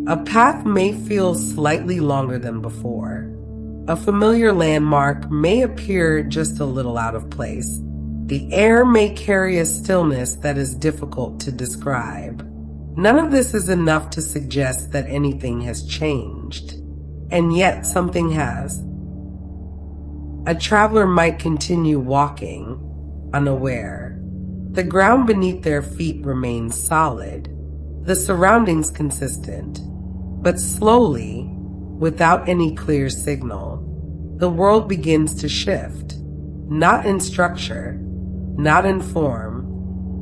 A path may feel slightly longer than before. A familiar landmark may appear just a little out of place. The air may carry a stillness that is difficult to describe. None of this is enough to suggest that anything has changed, and yet something has. A traveler might continue walking, unaware. The ground beneath their feet remains solid, the surroundings consistent, but slowly, without any clear signal, the world begins to shift, not in structure, not in form,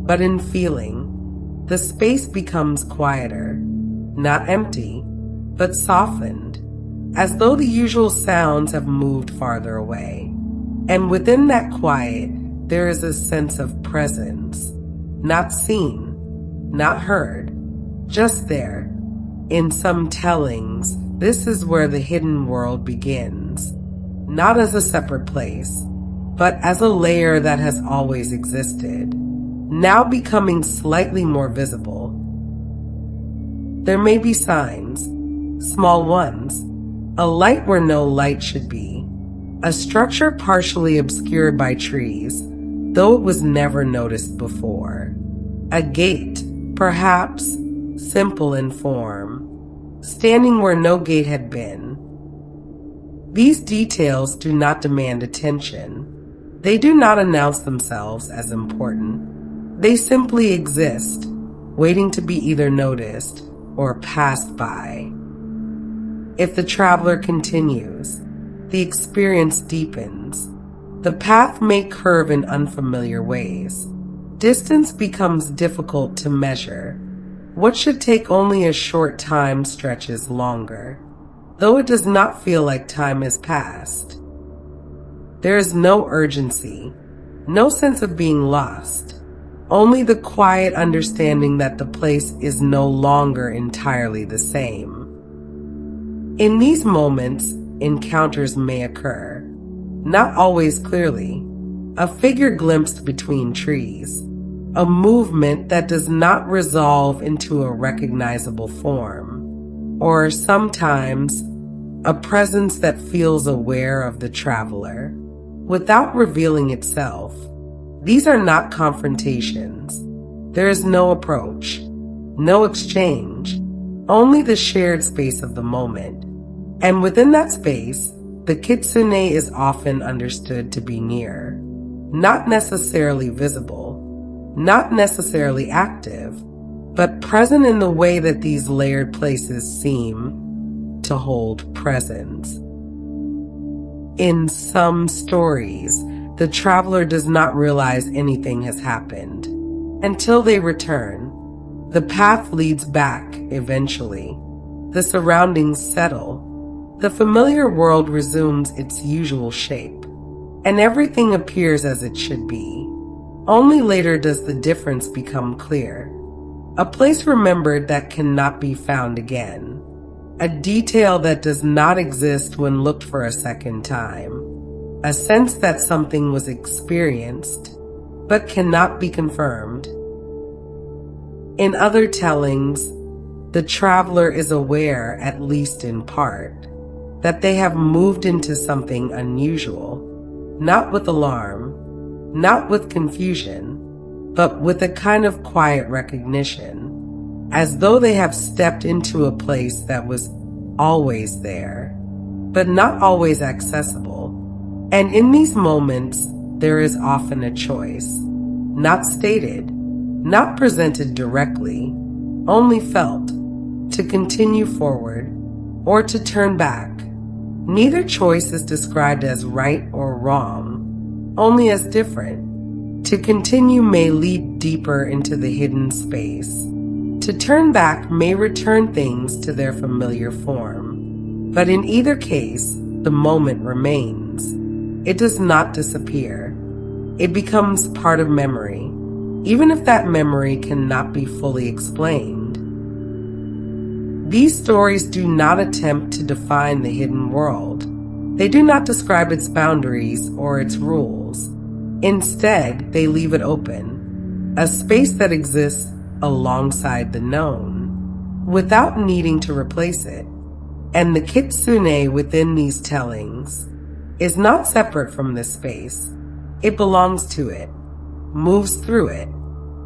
but in feeling. The space becomes quieter, not empty, but softened, as though the usual sounds have moved farther away. And within that quiet, there is a sense of presence, not seen, not heard, just there. In some tellings, this is where the hidden world begins, not as a separate place, but as a layer that has always existed, now becoming slightly more visible. There may be signs, small ones, a light where no light should be, a structure partially obscured by trees, though it was never noticed before, a gate, perhaps simple in form, standing where no gate had been. These details do not demand attention. They do not announce themselves as important. They simply exist, waiting to be either noticed or passed by. If the traveler continues, the experience deepens. The path may curve in unfamiliar ways. Distance becomes difficult to measure. What should take only a short time stretches longer, though it does not feel like time has passed. There is no urgency, no sense of being lost, only the quiet understanding that the place is no longer entirely the same. In these moments, encounters may occur, not always clearly. A figure glimpsed between trees, a movement that does not resolve into a recognizable form, or sometimes a presence that feels aware of the traveler without revealing itself. These are not confrontations. There is no approach, no exchange, only the shared space of the moment. And within that space, the Kitsune is often understood to be near, not necessarily visible, not necessarily active, but present in the way that these layered places seem to hold presence. In some stories, the traveler does not realize anything has happened until they return. The path leads back eventually. The surroundings settle. The familiar world resumes its usual shape, and everything appears as it should be. Only later does the difference become clear. A place remembered that cannot be found again. A detail that does not exist when looked for a second time. A sense that something was experienced, but cannot be confirmed. In other tellings, the traveler is aware, at least in part, that they have moved into something unusual, not with alarm, not with confusion, but with a kind of quiet recognition, as though they have stepped into a place that was always there, but not always accessible. And in these moments, there is often a choice, not stated, not presented directly, only felt, to continue forward or to turn back. Neither choice is described as right or wrong, only as different. To continue may lead deeper into the hidden space. To turn back may return things to their familiar form. But in either case, the moment remains. It does not disappear. It becomes part of memory, even if that memory cannot be fully explained. These stories do not attempt to define the hidden world. They do not describe its boundaries or its rules. Instead, they leave it open, a space that exists alongside the known, without needing to replace it. And the Kitsune within these tellings is not separate from this space. It belongs to it, moves through it,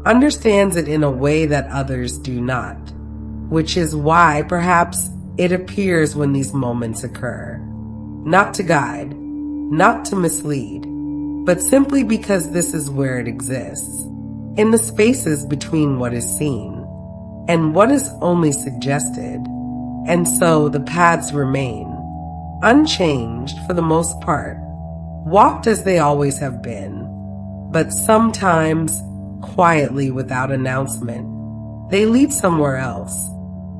understands it in a way that others do not, which is why perhaps it appears when these moments occur, not to guide, not to mislead, but simply because this is where it exists, in the spaces between what is seen and what is only suggested. And so the paths remain, unchanged for the most part, walked as they always have been, but sometimes, quietly without announcement, they lead somewhere else,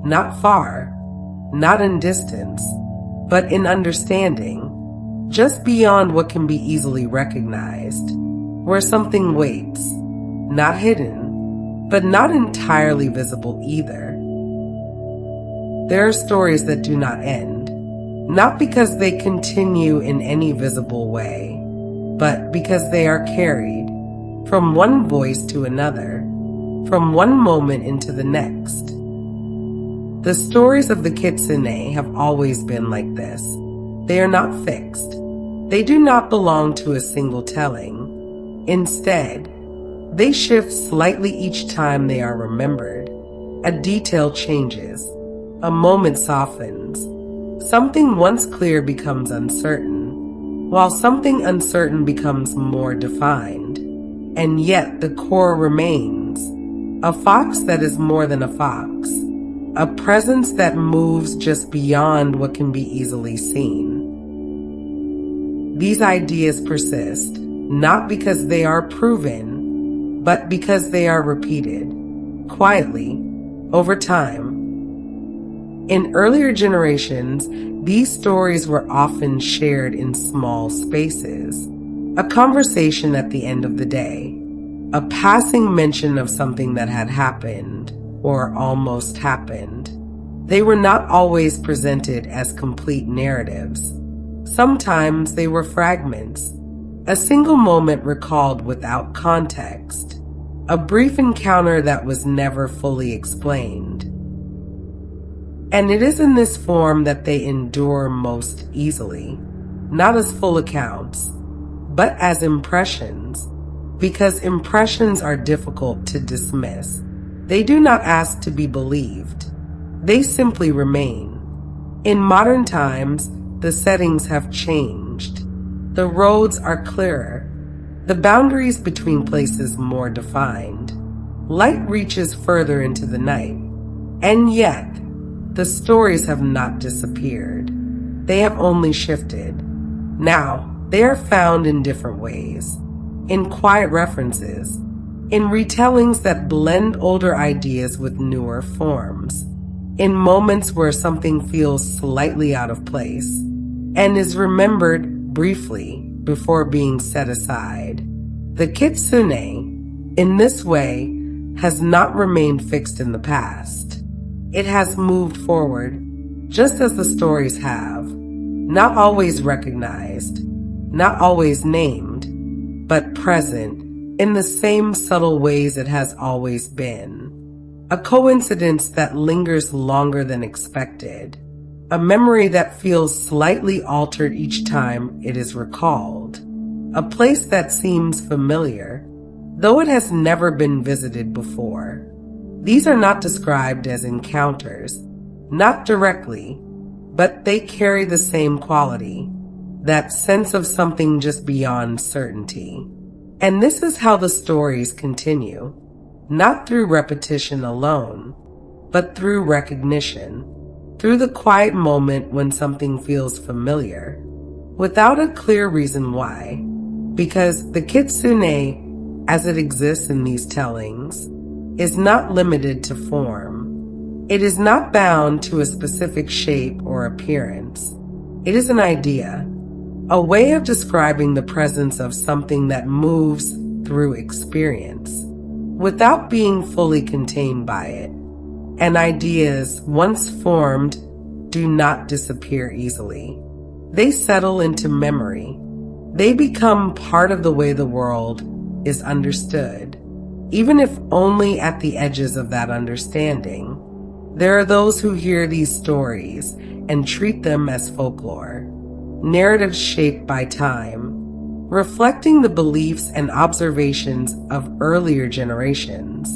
not far, not in distance, but in understanding, just beyond what can be easily recognized, where something waits, not hidden, but not entirely visible either. There are stories that do not end, not because they continue in any visible way, but because they are carried from one voice to another, from one moment into the next. The stories of the Kitsune have always been like this. They are not fixed. They do not belong to a single telling. Instead, they shift slightly each time they are remembered. A detail changes. A moment softens. Something once clear becomes uncertain, while something uncertain becomes more defined. And yet the core remains. A fox that is more than a fox. A presence that moves just beyond what can be easily seen. These ideas persist, not because they are proven, but because they are repeated, quietly, over time. In earlier generations, these stories were often shared in small spaces. A conversation at the end of the day, a passing mention of something that had happened or almost happened. They were not always presented as complete narratives. Sometimes they were fragments, a single moment recalled without context, a brief encounter that was never fully explained. And it is in this form that they endure most easily, not as full accounts, but as impressions, because impressions are difficult to dismiss. They do not ask to be believed. They simply remain. In modern times, the settings have changed. The roads are clearer, the boundaries between places more defined. Light reaches further into the night, and yet, the stories have not disappeared. They have only shifted. Now, they are found in different ways, in quiet references, in retellings that blend older ideas with newer forms, in moments where something feels slightly out of place and is remembered briefly before being set aside. The Kitsune, in this way, has not remained fixed in the past. It has moved forward, just as the stories have, not always recognized, not always named, but present in the same subtle ways it has always been. A coincidence that lingers longer than expected, a memory that feels slightly altered each time it is recalled, a place that seems familiar, though it has never been visited before. These are not described as encounters, not directly, but they carry the same quality, that sense of something just beyond certainty. And this is how the stories continue, not through repetition alone, but through recognition, through the quiet moment when something feels familiar, without a clear reason why, because the Kitsune, as it exists in these tellings, is not limited to form. It is not bound to a specific shape or appearance. It is an idea, a way of describing the presence of something that moves through experience, without being fully contained by it. And ideas, once formed, do not disappear easily. They settle into memory. They become part of the way the world is understood, even if only at the edges of that understanding. There are those who hear these stories and treat them as folklore, narratives shaped by time, reflecting the beliefs and observations of earlier generations.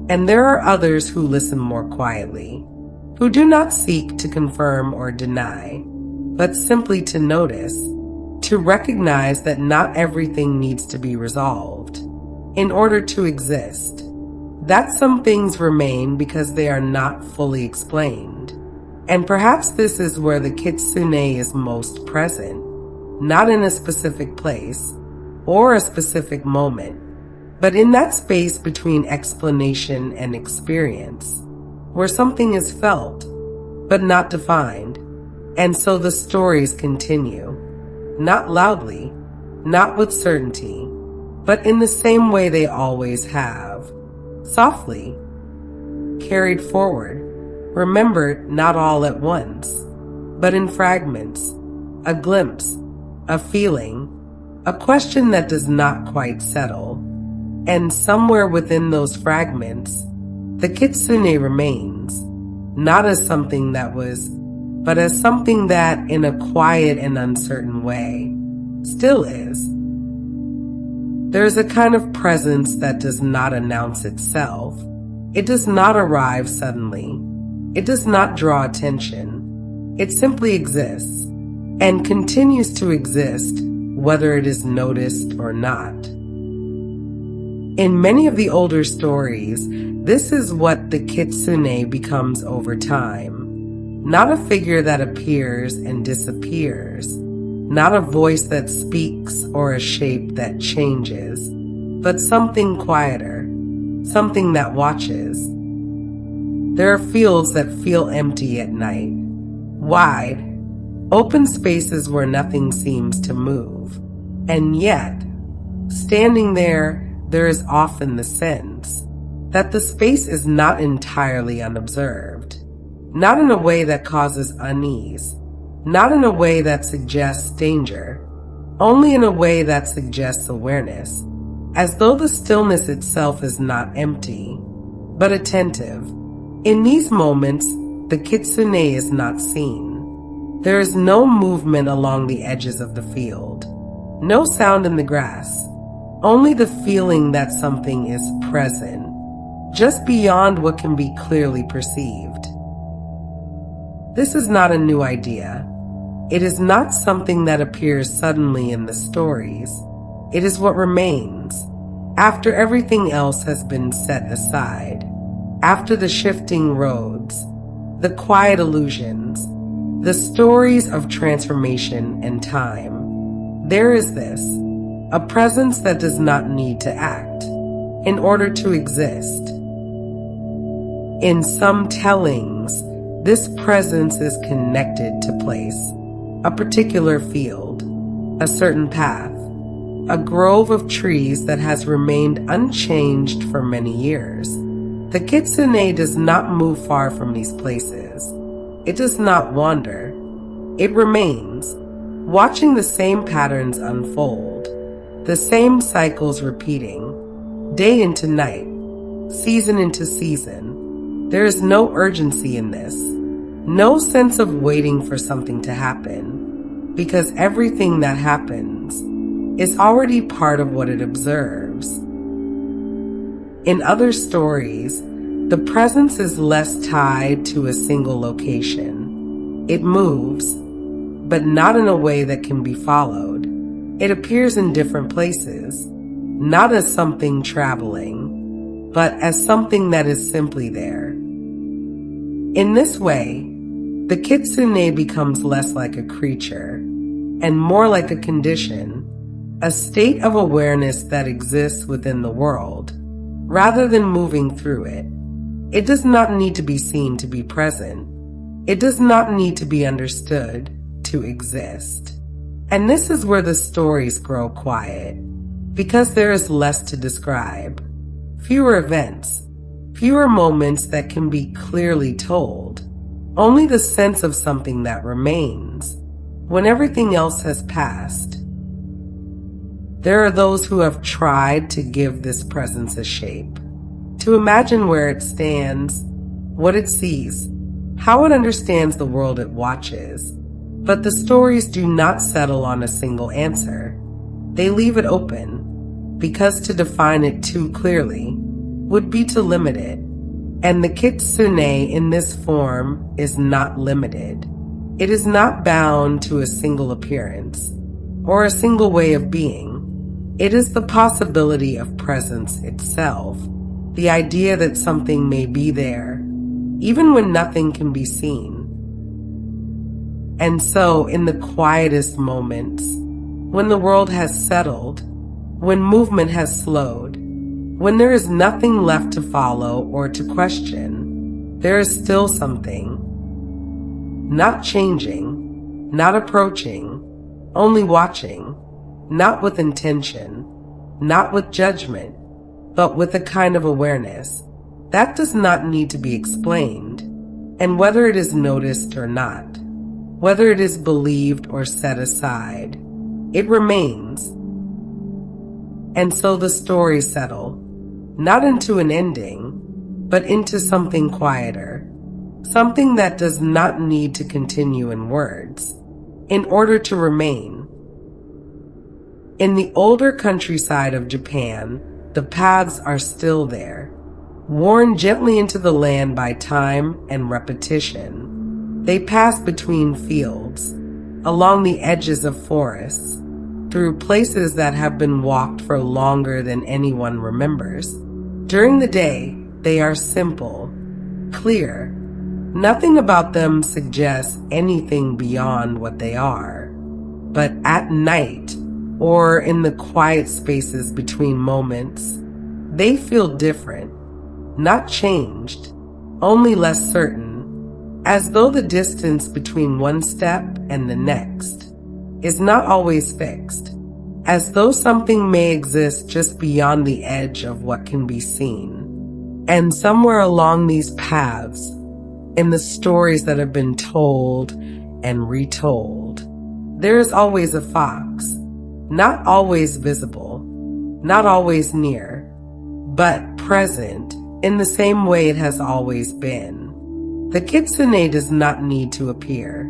And there are others who listen more quietly, who do not seek to confirm or deny, but simply to notice, to recognize that not everything needs to be resolved in order to exist, that some things remain because they are not fully explained. And perhaps this is where the Kitsune is most present, not in a specific place or a specific moment, but in that space between explanation and experience, where something is felt, but not defined. And so the stories continue, not loudly, not with certainty, but in the same way they always have, softly, carried forward, remembered not all at once, but in fragments, a glimpse, a feeling, a question that does not quite settle. And somewhere within those fragments, the Kitsune remains, not as something that was, but as something that, in a quiet and uncertain way, still is. There is a kind of presence that does not announce itself. It does not arrive suddenly. It does not draw attention. It simply exists, and continues to exist, whether it is noticed or not. In many of the older stories, this is what the Kitsune becomes over time. Not a figure that appears and disappears, not a voice that speaks or a shape that changes, but something quieter, something that watches. There are fields that feel empty at night, wide, open spaces where nothing seems to move. And yet, standing there is often the sense that the space is not entirely unobserved, not in a way that causes unease, not in a way that suggests danger, only in a way that suggests awareness. as though the stillness itself is not empty, but attentive. In these moments, the kitsune is not seen. There is no movement along the edges of the field, no sound in the grass, only the feeling that something is present, just beyond what can be clearly perceived. This is not a new idea. It is not something that appears suddenly in the stories. It is what remains after everything else has been set aside, after the shifting roads, the quiet illusions, the stories of transformation and time. There is this, a presence that does not need to act in order to exist. In some tellings, this presence is connected to place, a particular field, a certain path, a grove of trees that has remained unchanged for many years. The kitsune does not move far from these places. It does not wander. It remains, watching the same patterns unfold, the same cycles repeating, day into night, season into season. There is no urgency in this, no sense of waiting for something to happen, because everything that happens is already part of what it observes. In other stories, the presence is less tied to a single location. It moves, but not in a way that can be followed. It appears in different places, not as something traveling, but as something that is simply there. In this way, the kitsune becomes less like a creature and more like a condition, a state of awareness that exists within the world, rather than moving through it. It does not need to be seen to be present. It does not need to be understood to exist. And this is where the stories grow quiet, because there is less to describe, fewer events, fewer moments that can be clearly told, only the sense of something that remains when everything else has passed. There are those who have tried to give this presence a shape, to imagine where it stands, what it sees, how it understands the world it watches. But the stories do not settle on a single answer. They leave it open, because to define it too clearly would be to limit it. And the kitsune in this form is not limited. It is not bound to a single appearance or a single way of being. It is the possibility of presence itself, the idea that something may be there, even when nothing can be seen. And so, in the quietest moments, when the world has settled, when movement has slowed, when there is nothing left to follow or to question, there is still something. Not changing, not approaching, only watching, not with intention, not with judgment, but with a kind of awareness that does not need to be explained. And whether it is noticed or not, whether it is believed or set aside, it remains. And so the stories settle, not into an ending, but into something quieter, something that does not need to continue in words in order to remain. In the older countryside of Japan, the paths are still there, worn gently into the land by time and repetition. They pass between fields, along the edges of forests, through places that have been walked for longer than anyone remembers. During the day, they are simple, clear. Nothing about them suggests anything beyond what they are. But at night, or in the quiet spaces between moments, they feel different, not changed, only less certain, as though the distance between one step and the next is not always fixed, as though something may exist just beyond the edge of what can be seen. And somewhere along these paths, in the stories that have been told and retold, there is always a fox, not always visible, not always near, but present in the same way it has always been. The kitsune does not need to appear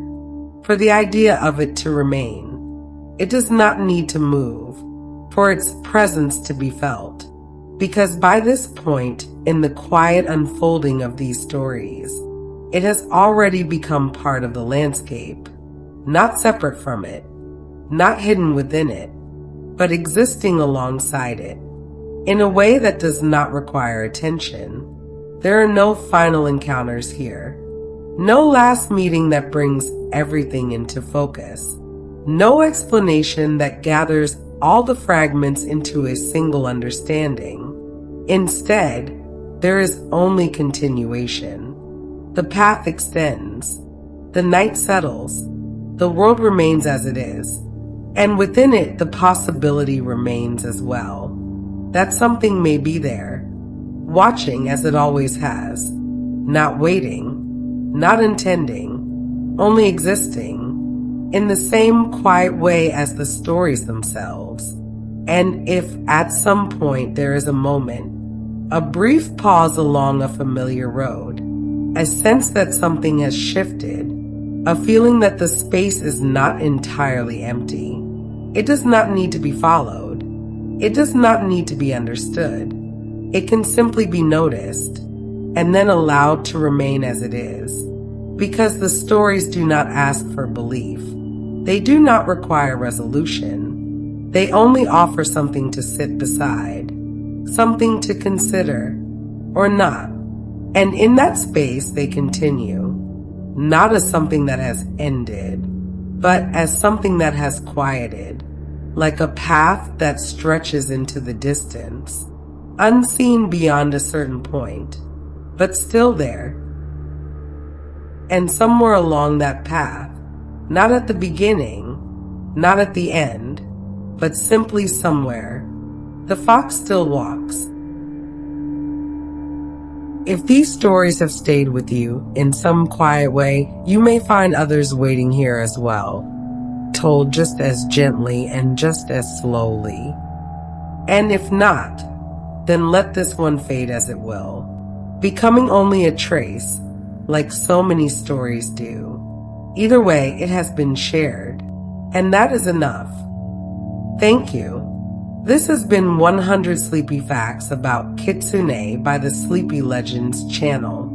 for the idea of it to remain. It does not need to move for its presence to be felt, because by this point in the quiet unfolding of these stories, it has already become part of the landscape, not separate from it, not hidden within it, but existing alongside it, in a way that does not require attention. There are no final encounters here, no last meeting that brings everything into focus, no explanation that gathers all the fragments into a single understanding. Instead, there is only continuation. The path extends, the night settles, the world remains as it is, and within it the possibility remains as well, that something may be there, watching as it always has, not waiting, not intending, only existing, in the same quiet way as the stories themselves. And if at some point there is a moment, a brief pause along a familiar road, a sense that something has shifted, a feeling that the space is not entirely empty, it does not need to be followed. It does not need to be understood. It can simply be noticed and then allowed to remain as it is, because the stories do not ask for belief. They do not require resolution. They only offer something to sit beside, something to consider, or not. And in that space they continue, not as something that has ended, but as something that has quieted, like a path that stretches into the distance, unseen beyond a certain point, but still there. And somewhere along that path, not at the beginning, not at the end, but simply somewhere, the fox still walks. If these stories have stayed with you in some quiet way, you may find others waiting here as well, told just as gently and just as slowly. And if not, then let this one fade as it will, becoming only a trace, like so many stories do. Either way, it has been shared, and that is enough. Thank you. This has been 100 Sleepy Facts about Kitsune by the Sleepy Legends channel.